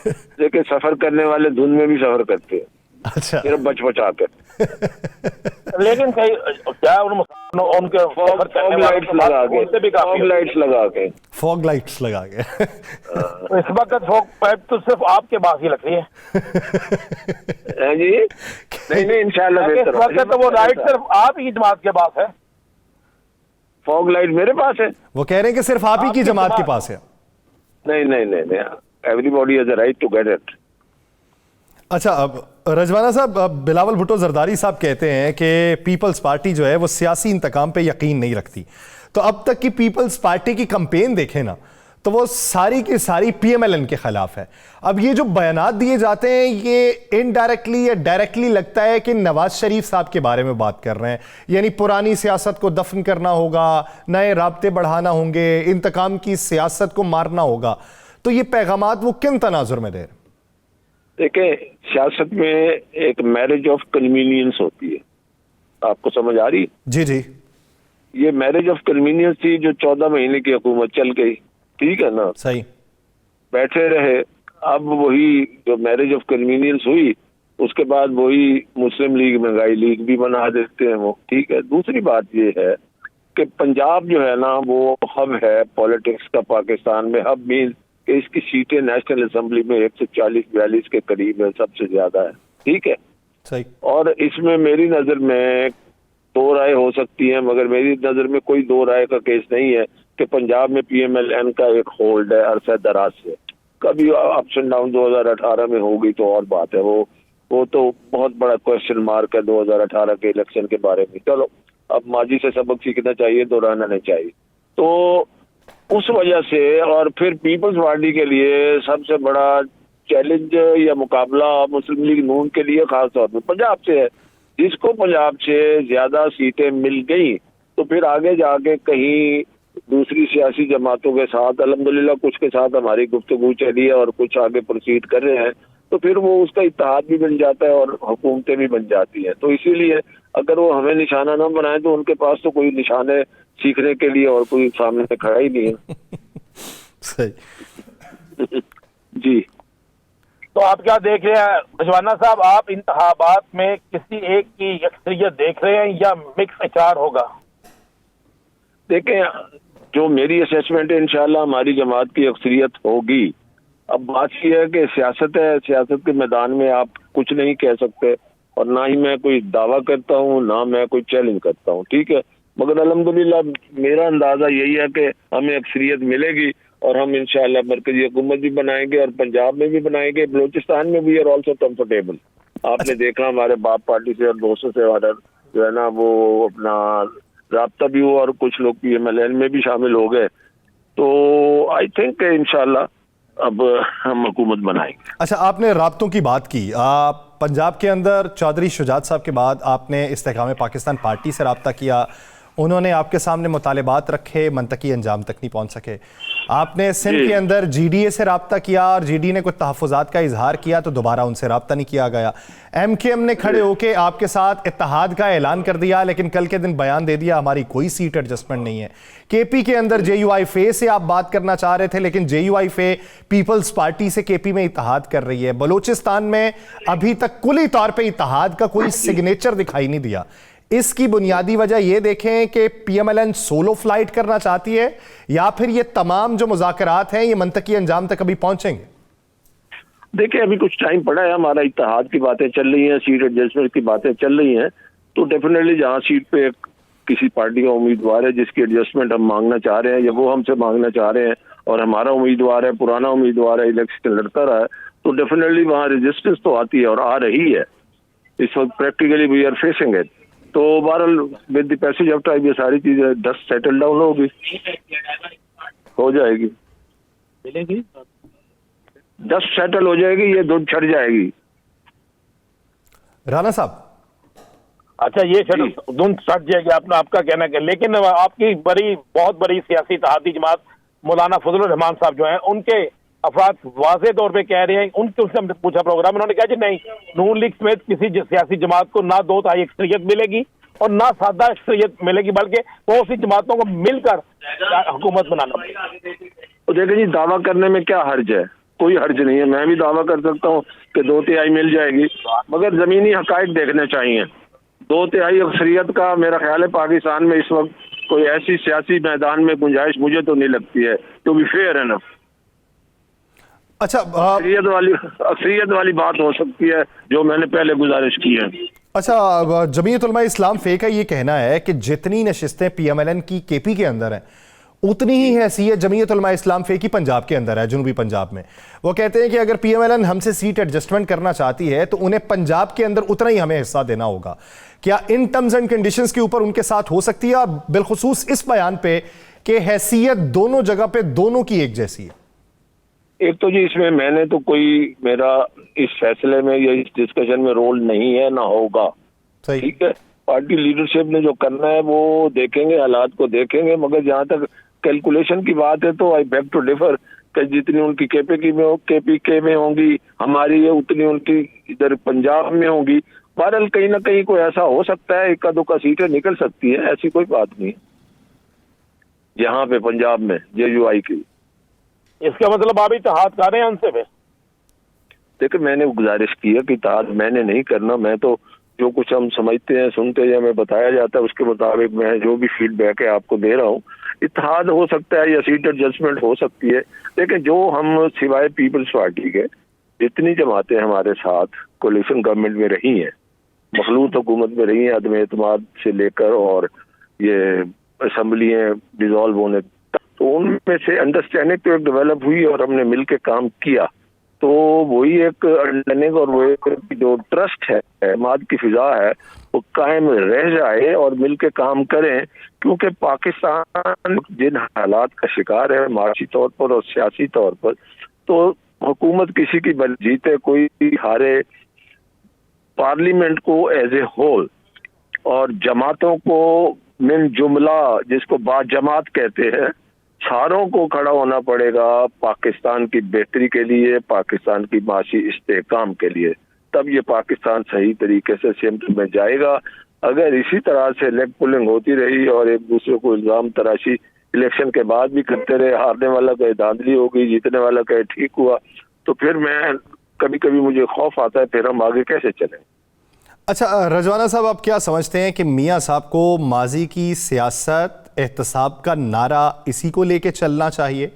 देखिए, सफर करने वाले धुन में भी सफर करते हैं, अच्छा, सिर्फ बचा कर। लेकिन क्या उनके फॉग लाइट्स लगा के फॉग लाइट्स लगा के इस वक्त फॉग पाइप तो सिर्फ आपके पास ही लग रही है। हैं जी? नहीं इंशाल्लाह इस बेहतर वक्त तो वो लाइट सिर्फ आप ही जमात के पास है। फॉग लाइट मेरे पास है। वो कह रहे हैं कि सिर्फ आप ही की जमात के पास है। नहीं, everybody has a right to get it. अच्छा, अब रजवाना साहब, अब बिलावल भुट्टो जरदारी साहब कहते हैं कि पीपल्स पार्टी जो है वो सियासी इंतकाम पे यकीन नहीं रखती। तो अब तक की पीपल्स पार्टी की कैंपेन देखें ना तो वो सारी की सारी पीएमएलएन के खिलाफ है। अब ये जो बयानात दिए जाते हैं ये इनडायरेक्टली या डायरेक्टली लगता है कि नवाज शरीफ साहब के बारे में बात कर रहे हैं, यानी पुरानी सियासत को दफन करना होगा, नए राब्ते बढ़ाना होंगे, इंतकाम की सियासत को मारना होगा। तो ये पैगामात वो किन तनाजुर में दे रहे हैं? देखिए, सियासत में एक मैरिज ऑफ कन्वीनियंस होती है, आपको समझ आ रही? जी, ये मैरिज ऑफ कन्वीनियंस थी जो 14 महीने की हुकूमत चल गई, ठीक है ना? सही। बैठे रहे, अब वही जो मैरिज ऑफ कन्वीनियंस हुई उसके बाद वही मुस्लिम लीग महंगाई लीग भी बना देते हैं वो, ठीक है। दूसरी बात ये है कि पंजाब जो है ना वो हब है पॉलिटिक्स का पाकिस्तान में। हब मीन कि इसकी सीटें नेशनल असेंबली में 140-42 के करीब है, सबसे ज्यादा है, ठीक है। सही। और इसमें मेरी नजर में दो राय हो सकती है, मगर मेरी नजर में कोई दो राय का केस नहीं है कि पंजाब में पीएमएलएन का एक होल्ड है अरसा दराज से। कभी अप्स एंड डाउन 2018 में होगी तो और बात है, वो तो बहुत बड़ा क्वेश्चन मार्क है 2018 के इलेक्शन के बारे में। चलो, अब माजी से सबक सीखना चाहिए, दोहराना नहीं चाहिए। तो उस वजह से, और फिर पीपल्स पार्टी के लिए सबसे बड़ा चैलेंज या मुकाबला मुस्लिम लीग नून के लिए खासतौर पर पंजाब से है। जिसको पंजाब से ज्यादा सीटें मिल गई तो फिर आगे जाके कहीं दूसरी सियासी जमातों के साथ, अल्हम्दुलिल्लाह कुछ के साथ हमारी गुफ्तगू चली है और कुछ आगे प्रोसीड कर रहे हैं, तो फिर वो उसका इत्तेहाद भी बन जाता है और हुकूमतें भी बन जाती हैं। तो इसीलिए अगर वो हमें निशाना ना बनाए तो उनके पास तो कोई निशाने सीखने के लिए और कोई सामने खड़ा ही नहीं है। सही। जी, तो आप क्या देख रहे हैं रजवाना साहब, आप इंतखाबात में किसी एक की अक्सरियत देख रहे हैं या मिक्स अचार होगा? देखें, जो मेरी असेसमेंट है इंशाल्लाह हमारी जमात की अक्सरियत होगी। अब बात यह है कि सियासत है, सियासत के मैदान में आप कुछ नहीं कह सकते और ना ही मैं कोई दावा करता हूँ ना मैं कोई चैलेंज करता हूँ, ठीक है। मगर अल्हम्दुलिल्लाह मेरा अंदाजा यही है कि हमें अक्सरियत मिलेगी और हम इंशाल्लाह मरकजी हुकूमत भी बनाएंगे और पंजाब में भी बनाएंगे, बलोचिस्तान में भी आर ऑल्सो कंफर्टेबल। आपने देखा हमारे बाप पार्टी से और दोस्तों से हमारा जो है ना वो अपना राब्ता भी हुआ और कुछ लोग पीएमएलएन में भी शामिल हो गए। तो आई थिंक इंशाल्लाह अब हम हुकूमत बनाएंगे। अच्छा, आपने राब्तों की बात की। पंजाब के अंदर चौधरी शुजात साहब के बाद आपने इस्तेकाम पाकिस्तान पार्टी से राब्ता किया, उन्होंने आपके सामने मुतालिबात रखे, मंतकी अंजाम तक नहीं पहुंच सके। आपने सिंध के अंदर जीडीए से राब्ता किया और जीडीए ने कुछ तहफ़्फ़ुज़ात का इजहार किया तो दोबारा उनसे राब्ता नहीं किया गया। एमकेएम ने खड़े होकर आपके साथ इत्तेहाद का ऐलान कर दिया, लेकिन कल के दिन बयान दे दिया हमारी कोई सीट एडजस्टमेंट नहीं है। केपी के अंदर जेयूआईफे से आप बात करना चाह रहे थे, लेकिन जेयूआईफे पीपल्स पार्टी से केपी में इत्तेहाद कर रही है। बलोचिस्तान में अभी तक कुली तौर पर इत्तेहाद का कोई सिग्नेचर दिखाई नहीं दिया। इसकी बुनियादी वजह यह देखें कि पीएमएलएन सोलो फ्लाइट करना चाहती है या फिर ये तमाम जो मुज़ाकरात हैं ये मंतकी अंजाम तक अभी पहुंचेंगे? देखिए, अभी कुछ टाइम पड़ा है, हमारा इत्तेहाद की बातें चल रही हैं, सीट एडजस्टमेंट की बातें चल रही हैं। तो डेफिनेटली जहां सीट पे किसी पार्टी का उम्मीदवार है जिसकी एडजस्टमेंट हम मांगना चाह रहे हैं या वो हमसे मांगना चाह रहे हैं और हमारा उम्मीदवार है, पुराना उम्मीदवार है, इलेक्शन लड़ता रहा है, तो डेफिनेटली वहाँ रेजिस्टेंस तो आती है और आ रही है। इस वक्त practically we are facing it. तो बहरहाल with the passage of time ये सारी चीजें डस्ट सेटल डाउन होगी, हो जाएगी, मिलेगी, डस्ट सेटल हो जाएगी, ये धुंध छट जाएगी। राणा साहब, अच्छा, ये धुंध छट जाएगी आपका कहना है, लेकिन आपकी बहुत बड़ी सियासी इत्तेहादी जमात मौलाना फजलुर रहमान साहब जो हैं उनके अफराद वाज़े तौर पे कह रहे हैं, उनसे हमने पूछा प्रोग्राम, उन्होंने कहा जी नहीं, नून लीग समेत किसी सियासी जमात को ना 2/3 अक्सरियत मिलेगी और ना सादा अक्सरियत मिलेगी, बल्कि बहुत सी जमातों को मिलकर हुकूमत बनाना पड़ेगा। तो देखें जी, दावा करने में क्या हर्ज है? कोई हर्ज नहीं है। मैं भी दावा कर सकता हूँ कि 2/3 मिल जाएगी, मगर जमीनी हकायक देखने चाहिए। 2/3 अक्सरियत का मेरा ख्याल है पाकिस्तान में इस वक्त कोई ऐसी सियासी मैदान में गुंजाइश मुझे तो नहीं लगती है, तो भी फेयर है ना। अच्छा, अक्सरियत वाली बात हो सकती है जो मैंने पहले गुजारिश की है। अच्छा, जमीयत उलमा इस्लाम फे का ये कहना है कि जितनी नशिस्तें PMLN की KP के अंदर हैं उतनी ही हैसियत जमीयत उलमा इस्लाम फे की पंजाब के अंदर है, जनूबी पंजाब में। वो कहते हैं कि अगर PMLN हमसे सीट एडजस्टमेंट करना चाहती है तो उन्हें पंजाब के अंदर उतना ही हमें हिस्सा देना होगा। क्या इन टर्म्स एंड कंडीशंस के ऊपर उनके साथ हो सकती है, और बिलखुसूस इस बयान पे कि हैसियत दोनों जगह पे दोनों की एक जैसी है? एक तो जी इसमें मैंने तो कोई मेरा इस फैसले में या इस डिस्कशन में रोल नहीं है, ना होगा। सही, ठीक है, पार्टी लीडरशिप ने जो करना है वो देखेंगे, हालात को देखेंगे। मगर जहाँ तक कैलकुलेशन की बात है तो आई बेग टू डिफर कि जितनी उनकी KPK में होंगी हमारी, ये उतनी उनकी इधर पंजाब में होंगी। बहरहाल कहीं ना कहीं कोई ऐसा हो सकता है, इक्का दुक्का सीटें निकल सकती है, ऐसी कोई बात नहीं यहाँ पे पंजाब में JUI की। इसका मतलब आप इत्तेहाद कर रहे हैं उनसे? फिर देखिए, मैंने गुजारिश की है कि इत्तेहाद मैंने नहीं करना। मैं तो जो कुछ हम समझते हैं, सुनते हैं, हमें बताया जाता है, उसके मुताबिक मैं जो भी फीडबैक है आपको दे रहा हूँ। इत्तेहाद हो सकता है या सीट एडजस्टमेंट हो सकती है, लेकिन जो हम सिवाय पीपल्स पार्टी के जितनी जमातें हमारे साथ कोलिशन गवर्नमेंट में रही हैं, मखलूत हुकूमत में रही हैं, अदम एतमाद से लेकर और ये असम्बलियाँ डिजॉल्व होने, तो उनमें से अंडरस्टैंडिंग तो एक डेवलप हुई और हमने मिलकर काम किया। तो वही एक अंडरस्टैंडिंग और वो एक जो ट्रस्ट है, एतमाद की फिजा है, वो कायम रह जाए और मिलकर काम करें। क्योंकि पाकिस्तान जिन हालात का शिकार है माशी तौर पर और सियासी तौर पर, तो हुकूमत किसी की बल जीते कोई हारे, पार्लियामेंट को एज ए होल और जमातों को मिन जुमला, जिसको बाजमात कहते हैं, सारों को खड़ा होना पड़ेगा पाकिस्तान की बेहतरी के लिए, पाकिस्तान की माशी इस्तेहकाम के लिए। तब ये पाकिस्तान सही तरीके से सिमत में जाएगा। अगर इसी तरह से लेग पुलिंग होती रही और एक दूसरे को इल्जाम तराशी इलेक्शन के बाद भी करते रहे, हारने वाला कहे धांधली हो गई, जीतने वाला कहे ठीक हुआ, तो फिर मैं कभी कभी मुझे खौफ आता है फिर हम आगे कैसे चलें। अच्छा, रजवाना साहब, आप क्या समझते हैं कि मियाँ साहब को माजी की सियासत एहतसाब का नारा इसी को लेके चलना चाहिए?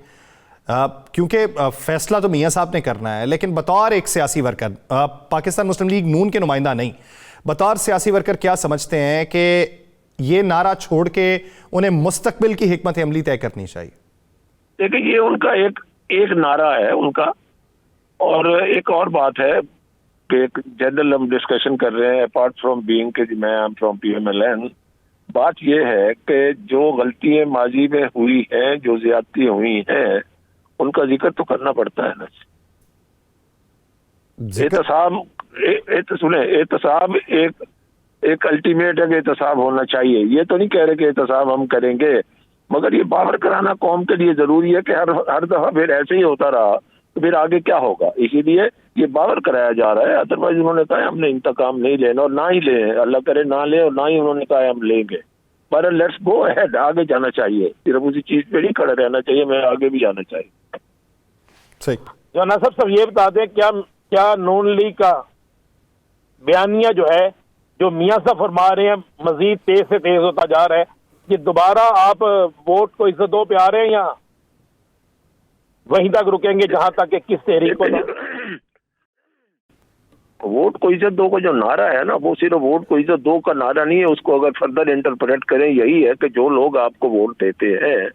क्योंकि फैसला तो मियाँ साहब ने करना है, लेकिन बतौर एक सियासी वर्कर, पाकिस्तान मुस्लिम लीग नून के नुमाइंदा नहीं, बतौर सियासी वर्कर क्या समझते हैं कि ये नारा छोड़ के उन्हें मुस्तकबिल की हिकमत अमली तय करनी चाहिए? देखिए, ये उनका एक नारा है उनका, और एक और बात है कि एक जनरल हम डिस्कशन कर रहे हैं अपार्ट फ्रॉम बीइंग कि मैं आई एम फ्रॉम PMLN। बात यह है कि जो गलतियां माजी में हुई हैं, जो ज्यादती हुई हैं, उनका जिक्र तो करना पड़ता है ना। एहतसाब एक अल्टीमेट है कि एहतसाब होना चाहिए। ये तो नहीं कह रहे कि एहतसाब हम करेंगे, मगर ये बावर कराना कौम के लिए जरूरी है कि हर दफा फिर ऐसे ही होता रहा तो फिर आगे क्या होगा। इसीलिए ये बावर कराया जा रहा है। अदरवाइज उन्होंने कहा हमने इंतकाम नहीं लेना और ना ही ले, अल्लाह करे ना ले, और ना ही उन्होंने कहा हम लेंगे। पर लेट्स गो अहेड, आगे जाना चाहिए, सिर्फ उसी चीज पे नहीं खड़ा रहना चाहिए, मैं आगे भी जाना चाहिए। सही। जो नासर साहब ये बता दें, क्या नून लीग का बयानिया जो है, जो मियाँ साहब फरमा रहे हैं, मजीद तेज से तेज होता जा रहा है, कि दोबारा आप वोट को इज्जत दो पे आ रहे हैं या वहीं तक रुकेंगे जहां तक कि किस तहरीक को वोट को इज्जत दो का जो नारा है ना, वो सिर्फ वोट को इज्जत दो का नारा नहीं है। उसको अगर फर्दर इंटरप्रेट करें, यही है कि जो लोग आपको वोट देते हैं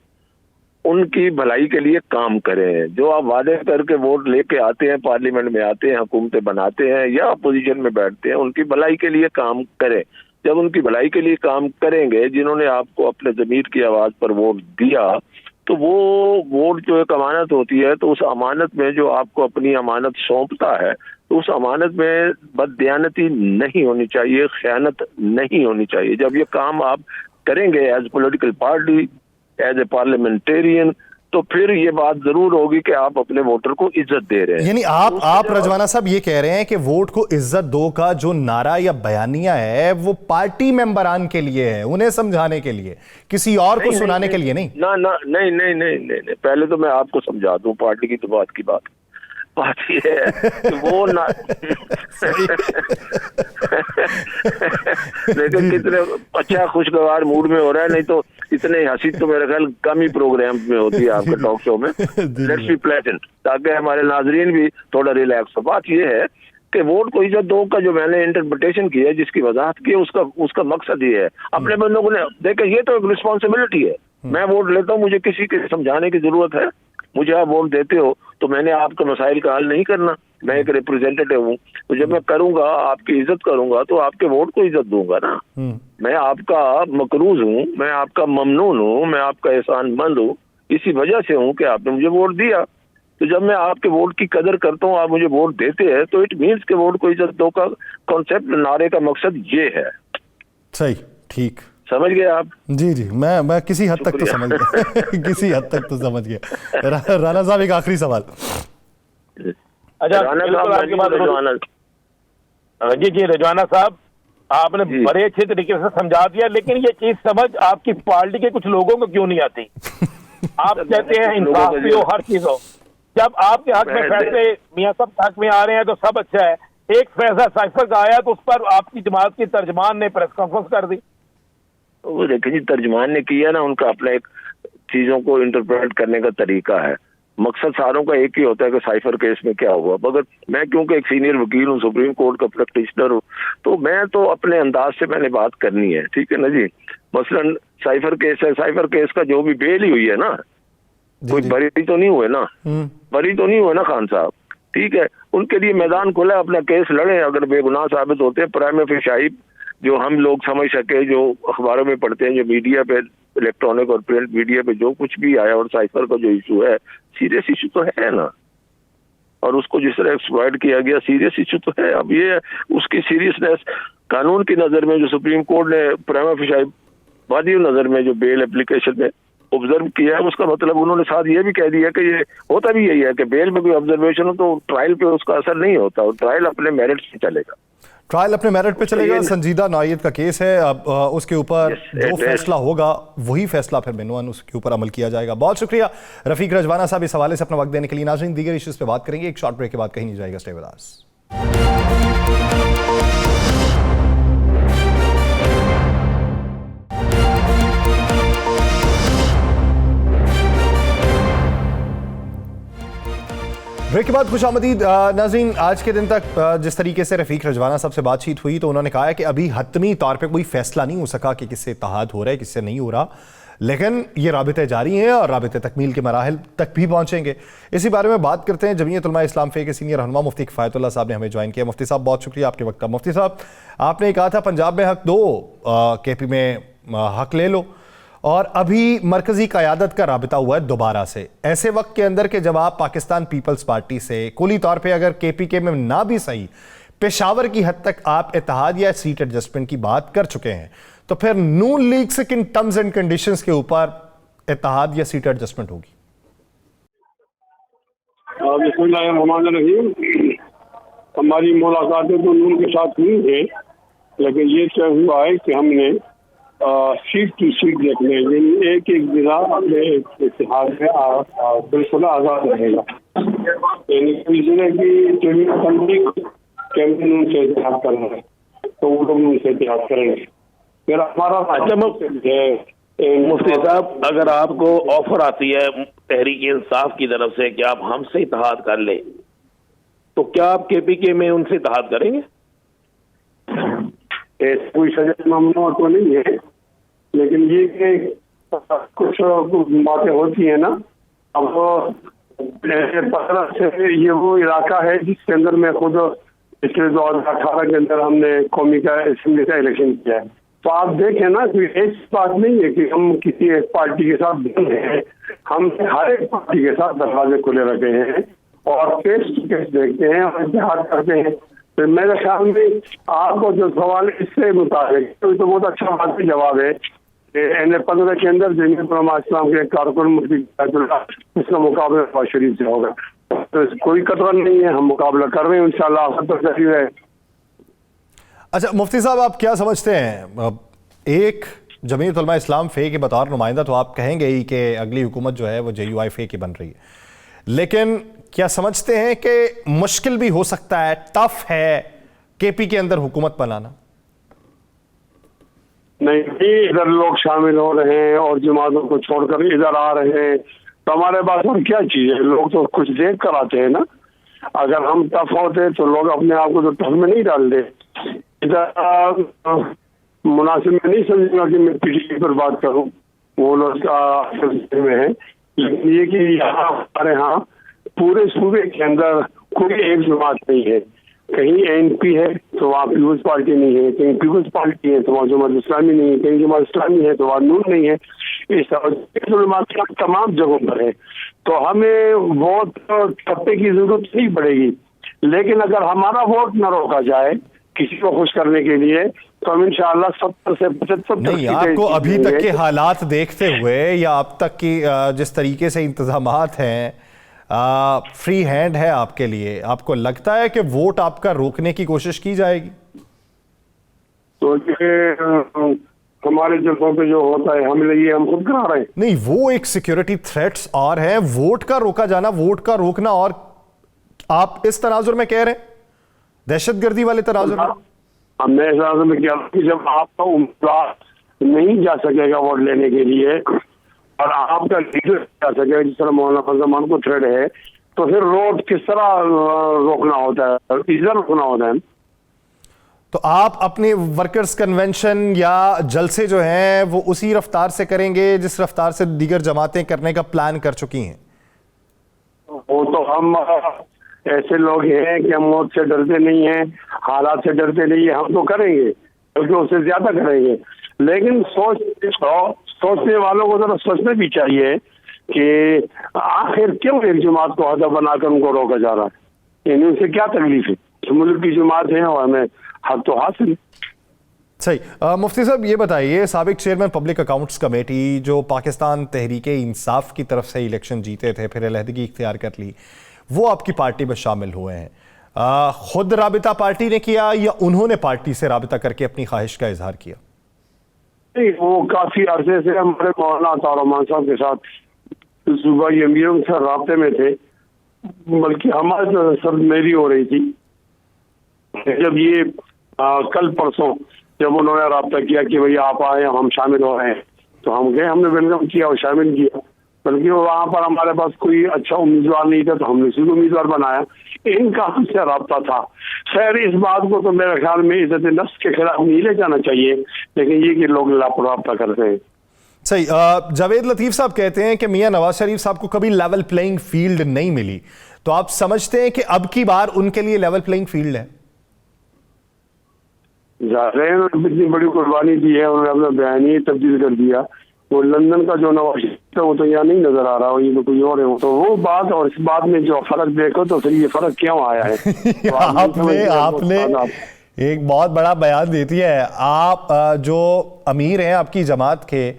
उनकी भलाई के लिए काम करें। जो आप वादे करके वोट लेके आते हैं, पार्लियामेंट में आते हैं, हुकूमतें बनाते हैं या अपोजिशन में बैठते हैं, उनकी भलाई के लिए काम करें। जब उनकी भलाई के लिए काम करेंगे, जिन्होंने आपको अपने ज़मीर की आवाज़ पर वोट दिया, तो वो वोट जो एक अमानत होती है, तो उस अमानत में जो आपको अपनी अमानत सौंपता है, तो उस अमानत में बददियानती नहीं होनी चाहिए, खयानत नहीं होनी चाहिए। जब ये काम आप करेंगे as political party, as a parliamentarian, तो फिर ये बात जरूर होगी कि आप अपने वोटर को इज्जत दे रहे हैं। यानी आप रजवाना साहब ये कह रहे हैं कि वोट को इज्जत दो का जो नारा या बयानिया है वो पार्टी मेंबरान के लिए है, उन्हें समझाने के लिए, किसी और को सुनाने के लिए नहीं। ना ना नहीं नहीं नहीं नहीं, पहले तो मैं आपको समझा दूं, पार्टी की तो बात ये है कि वो ना लेकिन कितने अच्छा खुशगवार मूड में हो रहा है, नहीं तो इतने हंसी तो मेरे ख्याल कम ही प्रोग्राम में होती है आपके टॉक शो में। लेट्स बी प्लेजेंट, ताकि हमारे नाजरीन भी थोड़ा रिलैक्स हो। बात ये है कि वोट को इज्जत दो का जो मैंने इंटरप्रिटेशन किया है, जिसकी वजाहत की है, उसका मकसद ये है, अपने बंदों को देखें, ये तो एक रिस्पॉन्सिबिलिटी है। मैं वोट लेता हूँ, मुझे किसी के समझाने की जरूरत है? मुझे आप वोट देते हो तो मैंने आपके मसाइल का हल नहीं करना, मैं एक रिप्रेजेंटेटिव हूँ, तो जब मैं करूंगा, आपकी इज्जत करूंगा, तो आपके वोट को इज्जत दूंगा ना। मैं आपका मकरूज हूँ, मैं आपका ममनून हूँ, मैं आपका एहसानमंद हूँ, इसी वजह से हूँ कि आपने मुझे वोट दिया। तो जब मैं आपके वोट की कदर करता हूँ, आप मुझे वोट देते हैं, तो इट मीन्स के वोट को इज्जत दो का कॉन्सेप्ट, नारे का मकसद ये है। सही, ठीक, समझ गए आप? जी जी, मैं किसी हद तक तो समझ गया किसी हद तक तो समझ गया। राणा साहब एक आखिरी सवाल। अच्छा, आपके बात जी रजवाना साहब, आपने बड़े अच्छे तरीके से समझा दिया, लेकिन ये चीज समझ आपकी पार्टी के कुछ लोगों को क्यों नहीं आती? आप कहते हैं इंसाफ भी हो, हर चीज हो, जब आपके हक में फैसले मियां सब हक में आ रहे हैं तो सब अच्छा है। एक फैसला साइफर का आया तो उस पर आपकी जमात की तर्जमान ने प्रेस कॉन्फ्रेंस कर दी। वो देखिए जी, तर्जमान ने किया ना, उनका अपना एक चीजों को इंटरप्रेट करने का तरीका है। मकसद सारों का एक ही होता है कि साइफर केस में क्या हुआ। मगर मैं क्योंकि एक सीनियर वकील हूँ, सुप्रीम कोर्ट का प्रैक्टिशनर हूँ, तो मैं तो अपने अंदाज से मैंने बात करनी है, ठीक है ना जी। मसलन साइफर केस है, साइफर केस का जो भी बेल ही हुई है ना, कोई बरी तो नहीं हुए ना, बरी तो नहीं हुए ना खान साहब, ठीक है। उनके लिए मैदान खुला, अपना केस लड़े, अगर बेगुनाह साबित होते हैं, प्राइम फेशाई जो हम लोग समझ सके, जो अखबारों में पढ़ते हैं, जो मीडिया पे, इलेक्ट्रॉनिक और प्रिंट मीडिया पे जो कुछ भी आया, और साइफर का जो इशू है, सीरियस इशू तो है ना, और उसको जिस तरह एक्सप्लॉइट किया गया, सीरियस इशू तो है। अब ये उसकी सीरियसनेस कानून की नजर में, जो सुप्रीम कोर्ट ने प्राइम फेशाई वादी नजर में जो बेल एप्लीकेशन में ऑब्जर्व किया है, उसका मतलब उन्होंने साथ ये भी कह दिया कि ये होता भी यही है कि बेल में कोई ऑब्जर्वेशन हो तो ट्रायल पे उसका असर नहीं होता, और ट्रायल अपने मेरिट से चलेगा। ट्रायल अपने मेरिट पे चलेगा। संजीदा नौयत का केस है, अब उसके ऊपर जो फैसला होगा वही फैसला फिर बिनवान उसके ऊपर अमल किया जाएगा। बहुत शुक्रिया रफीक रजवाना साहब इस हवाले से अपना वक्त देने के लिए। नाज़रीन, दीगर इश्यूज पे बात करेंगे एक शॉर्ट ब्रेक के बाद, कहीं नहीं जाएगा, स्टे विद अस। ब्रेक के बाद खुशामदीद। नाज़रीन, आज के दिन तक जिस तरीके से रफ़ीक रजवाना साहब से बातचीत हुई तो उन्होंने कहा है कि अभी हतमी तौर पे कोई फैसला नहीं हो सका कि किससे इत्तेहाद हो रहा है, किससे नहीं हो रहा, लेकिन ये राबिते जारी हैं और राबिते तकमील के मराहिल तक भी पहुँचेंगे। इसी बारे में बात करते हैं। जमीयत उलमा इस्लाम फ़े के सीनियर रहनुमा मुफ्ती किफ़ायतुल्लाह साहब ने हमें ज्वाइन किया। मुफ्ती साहब, बहुत शुक्रिया आपके वक्त का। मुफ्ती साहब, आपने कहा था पंजाब में हक दो, KP में हक ले लो, और अभी मरकजी क़यादत का राबिता हुआ है दोबारा से। ऐसे वक्त के अंदर के जब आप पाकिस्तान पीपल्स पार्टी से कुली तौर पे अगर KPK में ना भी सही, पेशावर की हद तक आप इत्तेहाद या सीट एडजस्टमेंट की बात कर चुके हैं, तो फिर नून लीग से किन टर्म्स एंड कंडीशंस के ऊपर इत्तेहाद या सीट एडजस्टमेंट होगी? हमारी मुलाकातें तो नून के साथ हुई है, लेकिन ये तय हुआ है कि हमने सीट टू सीट देखने, यानी एक एक जिला अपने इतिहास में बिल्कुल आज़ाद रहेगा। यानी कोई जिले की कैंपेन से इतिहास करना है तो वो लोग उनसे इतिहास करेंगे। फिर हमारा मुफ्ती साहब, अगर आपको ऑफर आती है तहरीक इंसाफ की तरफ से कि आप हमसे इत्तेहाद कर ले, तो क्या आप KPK में उनसे इत्तेहाद करेंगे? कोई सजा मामला तो नहीं है, लेकिन ये कि कुछ बातें होती है ना। अब 15 से ये वो इलाका है जिसके अंदर में खुद पिछले 2018 के अंदर हमने कौमी का असेंबली का इलेक्शन किया है। तो आप देखें ना, कोई ऐसी बात नहीं है कि हम किसी एक पार्टी के साथ बंद हैं, हम हर एक पार्टी के साथ दरवाजे खुले रखे हैं और केस टू केस देखते हैं और इत्तेहाद करते हैं। तो मेरे ख्याल में आपको जो सवाल इससे मुताबिक तो बहुत अच्छा बात भी जवाब है NA-15 के अंदर जमीयत उलमा इस्लाम के कारकुन मुफ्ती इसका मुकाबला नवाज शरीफ से होगा। तो कोई खतरा नहीं है, हम मुकाबला कर रहे हैं इंशाल्लाह। तो जारी है। अच्छा मुफ्ती साहब, आप क्या समझते हैं, एक जमीयत उलमा इस्लाम फे के बतौर नुमाइंदा तो आप कहेंगे ही कि अगली हुकूमत जो है वो JUI फे की बन रही है, लेकिन क्या समझते हैं कि मुश्किल भी हो सकता है, टफ है KP के अंदर हुकूमत बनाना? नहीं, इधर लोग शामिल हो रहे हैं और जमातों को छोड़कर इधर आ रहे हैं, तो हमारे पास और क्या चीज है? लोग तो कुछ देख कर आते हैं ना। अगर हम टफ होते तो लोग अपने आप को तो टफ में नहीं डालते। इधर मुनासिब में नहीं समझूंगा कि मैं PTI पर बात करूं, वो लोग में है। लेकिन ये कि यहाँ हमारे यहाँ पूरे सूबे के अंदर कोई एक जमात नहीं है। कहीं ANP है तो वहाँ पीपुल्स पार्टी नहीं है, कहीं पीपुल्स पार्टी है तो वहाँ जमात इस्लामी नहीं है, कहीं जमात इस्लामी है तो वहाँ नून नहीं है। इस तमाम जगहों पर है। तो हमें वोट टप्पे की जरूरत नहीं पड़ेगी, लेकिन अगर हमारा वोट न रोका जाए किसी को खुश करने के लिए तो हम इंशाअल्लाह 70 से 75 नहीं, आपको अभी तक के हालात देखते हुए या अब तक की जिस तरीके से इंतजामात हैं, फ्री हैंड है आपके लिए, आपको लगता है कि वोट आपका रोकने की कोशिश की जाएगी? तो ये हमारे जगहों पे जो होता है हम खुद करा रहे हैं। नहीं, वो एक सिक्योरिटी थ्रेट्स और है, वोट का रोका जाना, वोट का रोकना, और आप इस तनाजुर में कह रहे हैं, दहशतगर्दी वाले तनाजुर में? मैं इस तनाजुर में कह रहा हूं कि जब आपका उम्मीदवार नहीं जा सकेगा वोट लेने के लिए और आपका लीडर जा सकेगा, जिस तरह मौलाना फजल रहमान को थ्रेड है, तो फिर वोट किस तरह रोकना होता है, इधर रोकना होता है। तो आप अपने वर्कर्स कन्वेंशन या जलसे जो हैं वो उसी रफ्तार से करेंगे जिस रफ्तार से दीगर जमातें करने का प्लान कर चुकी हैं? वो तो हम ऐसे लोग हैं कि हम मौत से डरते नहीं हैं, हालात से डरते नहीं है, हम तो करेंगे बल्कि उससे ज्यादा करेंगे। लेकिन सोचने वालों को जरा सोचना भी चाहिए कि आखिर क्यों एक जमात को हदफ बनाकर उनको रोका जा रहा है, यानी उनसे क्या तकलीफ है? मुल्क की जमात है और हमें हक तो हासिल। सही। मुफ्ती साहब ये बताइए, साबिक चेयरमैन पब्लिक अकाउंट्स कमेटी जो पाकिस्तान तहरीक इंसाफ की तरफ से इलेक्शन जीते थे, फिर अलहदगी इख्तियार कर ली, वो आपकी पार्टी में शामिल हुए हैं, खुद राबिता पार्टी ने किया या उन्होंने पार्टी से राबिता करके अपनी ख्वाहिश का इजहार किया? नहीं, वो काफी अरसे से हमारे मौलाना अता रहमान साहब के साथ सूबाई अमीरों के साथ राब्ते में थे, बल्कि हमारी जो सब मेरी हो रही थी। जब ये कल परसों जब उन्होंने राब्ता किया कि भैया आप आए, हम शामिल हो रहे हैं, तो हम गए, हमने वेलकम किया और शामिल किया। बल्कि वहाँ पर हमारे पास कोई अच्छा उम्मीदवार नहीं था तो हमने उसी को उम्मीदवार बनाया। इनका हमसे राब्ता था। खैर, इस बात को तो मेरे ख्याल में इज्जत नफ्स के खिलाफ नहीं ले जाना चाहिए, लेकिन ये कि लोग लापरवाही करते हैं। सही। जावेद लतीफ साहब कहते हैं कि मियां नवाज शरीफ साहब को कभी लेवल प्लेइंग फील्ड नहीं मिली, तो आप समझते हैं कि अब की बार उनके लिए लेवल प्लेइंग फील्ड है? इतनी बड़ी कुर्बानी दी है, उन्होंने अपना बयान ही तब्दील कर दिया। वो लंदन का जो नवाज शरीफ था वो तो यहाँ नहीं नजर आ रहा, ये तो कोई और है। तो वो बात और इस बात में जो फर्क देखो तो फिर ये फर्क क्यों आया है? तो आपने एक बहुत बड़ा बयान देती है। आप जो अमीर हैं आपकी जमात के,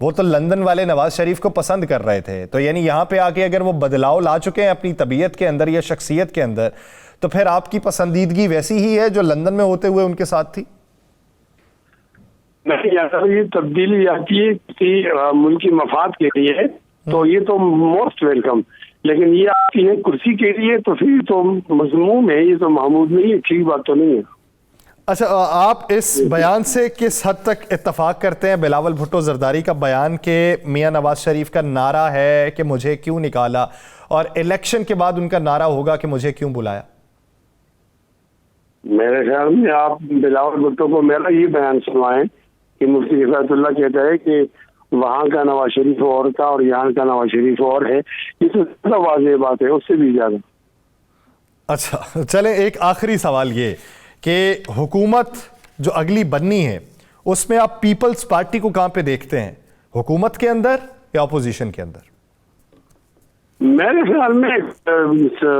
वो तो लंदन वाले नवाज शरीफ को पसंद कर रहे थे, तो यानी यहाँ पे आके अगर वो बदलाव ला चुके हैं अपनी तबीयत के अंदर या शख्सियत के अंदर, तो फिर आपकी पसंदीदगी वैसी ही है जो लंदन में होते हुए उनके साथ थी? नहीं, अगर ये तब्दीली आती है किसी मुल्क की मफाद के लिए तो ये तो मोस्ट वेलकम, लेकिन ये आती है कुर्सी के लिए तो फिर तो मजमूम है, ये तो महमूद नहीं है, ठीक बात तो नहीं है। अच्छा, आप इस बयान से किस हद तक इत्तफाक करते हैं बिलावल भुट्टो जरदारी का बयान के मियां नवाज शरीफ का नारा है कि मुझे क्यों निकाला, और इलेक्शन के बाद उनका नारा होगा कि मुझे क्यों बुलाया? मेरे ख्याल में आप बिलावल भुट्टो को मेरा ये बयान सुनवाएं कि मुफ्ती किफायतुल्लाह कहता है कि वहाँ का नवाज शरीफ और था और यहाँ का नवाज शरीफ और है, ये तो ज्यादा वाज़ेह बात है, उससे भी ज्यादा। अच्छा, चलें, एक आखिरी सवाल ये कि हुकूमत जो अगली बननी है उसमें आप पीपल्स पार्टी को कहां पे देखते हैं, हुकूमत के अंदर या अपोजिशन के अंदर? मेरे ख्याल में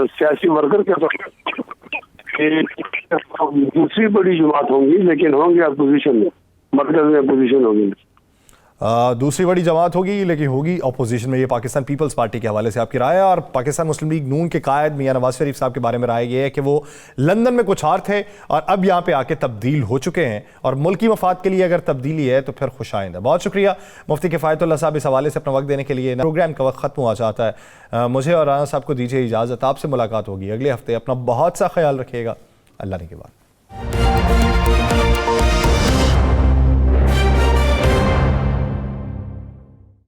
सियासी वर्कर के दूसरी बड़ी जमात होंगी, लेकिन होंगे अपोजिशन में, मरकज में अपोजिशन होगी। दूसरी बड़ी जमात होगी, लेकिन होगी अपोजिशन में। ये पाकिस्तान पीपल्स पार्टी के हवाले से आपकी राय है। और पाकिस्तान मुस्लिम लीग नून के कायद मियां नवाज शरीफ साहब के बारे में राय ये है कि वो लंदन में कुछ और थे और अब यहाँ पे आके तब्दील हो चुके हैं, और मुल्की मफाद के लिए अगर तब्दीली है तो फिर खुशाइंद है। बहुत शुक्रिया मुफ्ती किफ़ायतुल्लाह साहब इस हवाले से अपना वक्त देने के लिए। प्रोग्राम का वक्त ख़त्म हुआ चाहता है। मुझे और राना साहब को दीजिए इजाज़त। आपसे मुलाकात होगी अगले हफ्ते। अपना बहुत सा ख्याल रखिएगा। अल्लाह ने के बाद।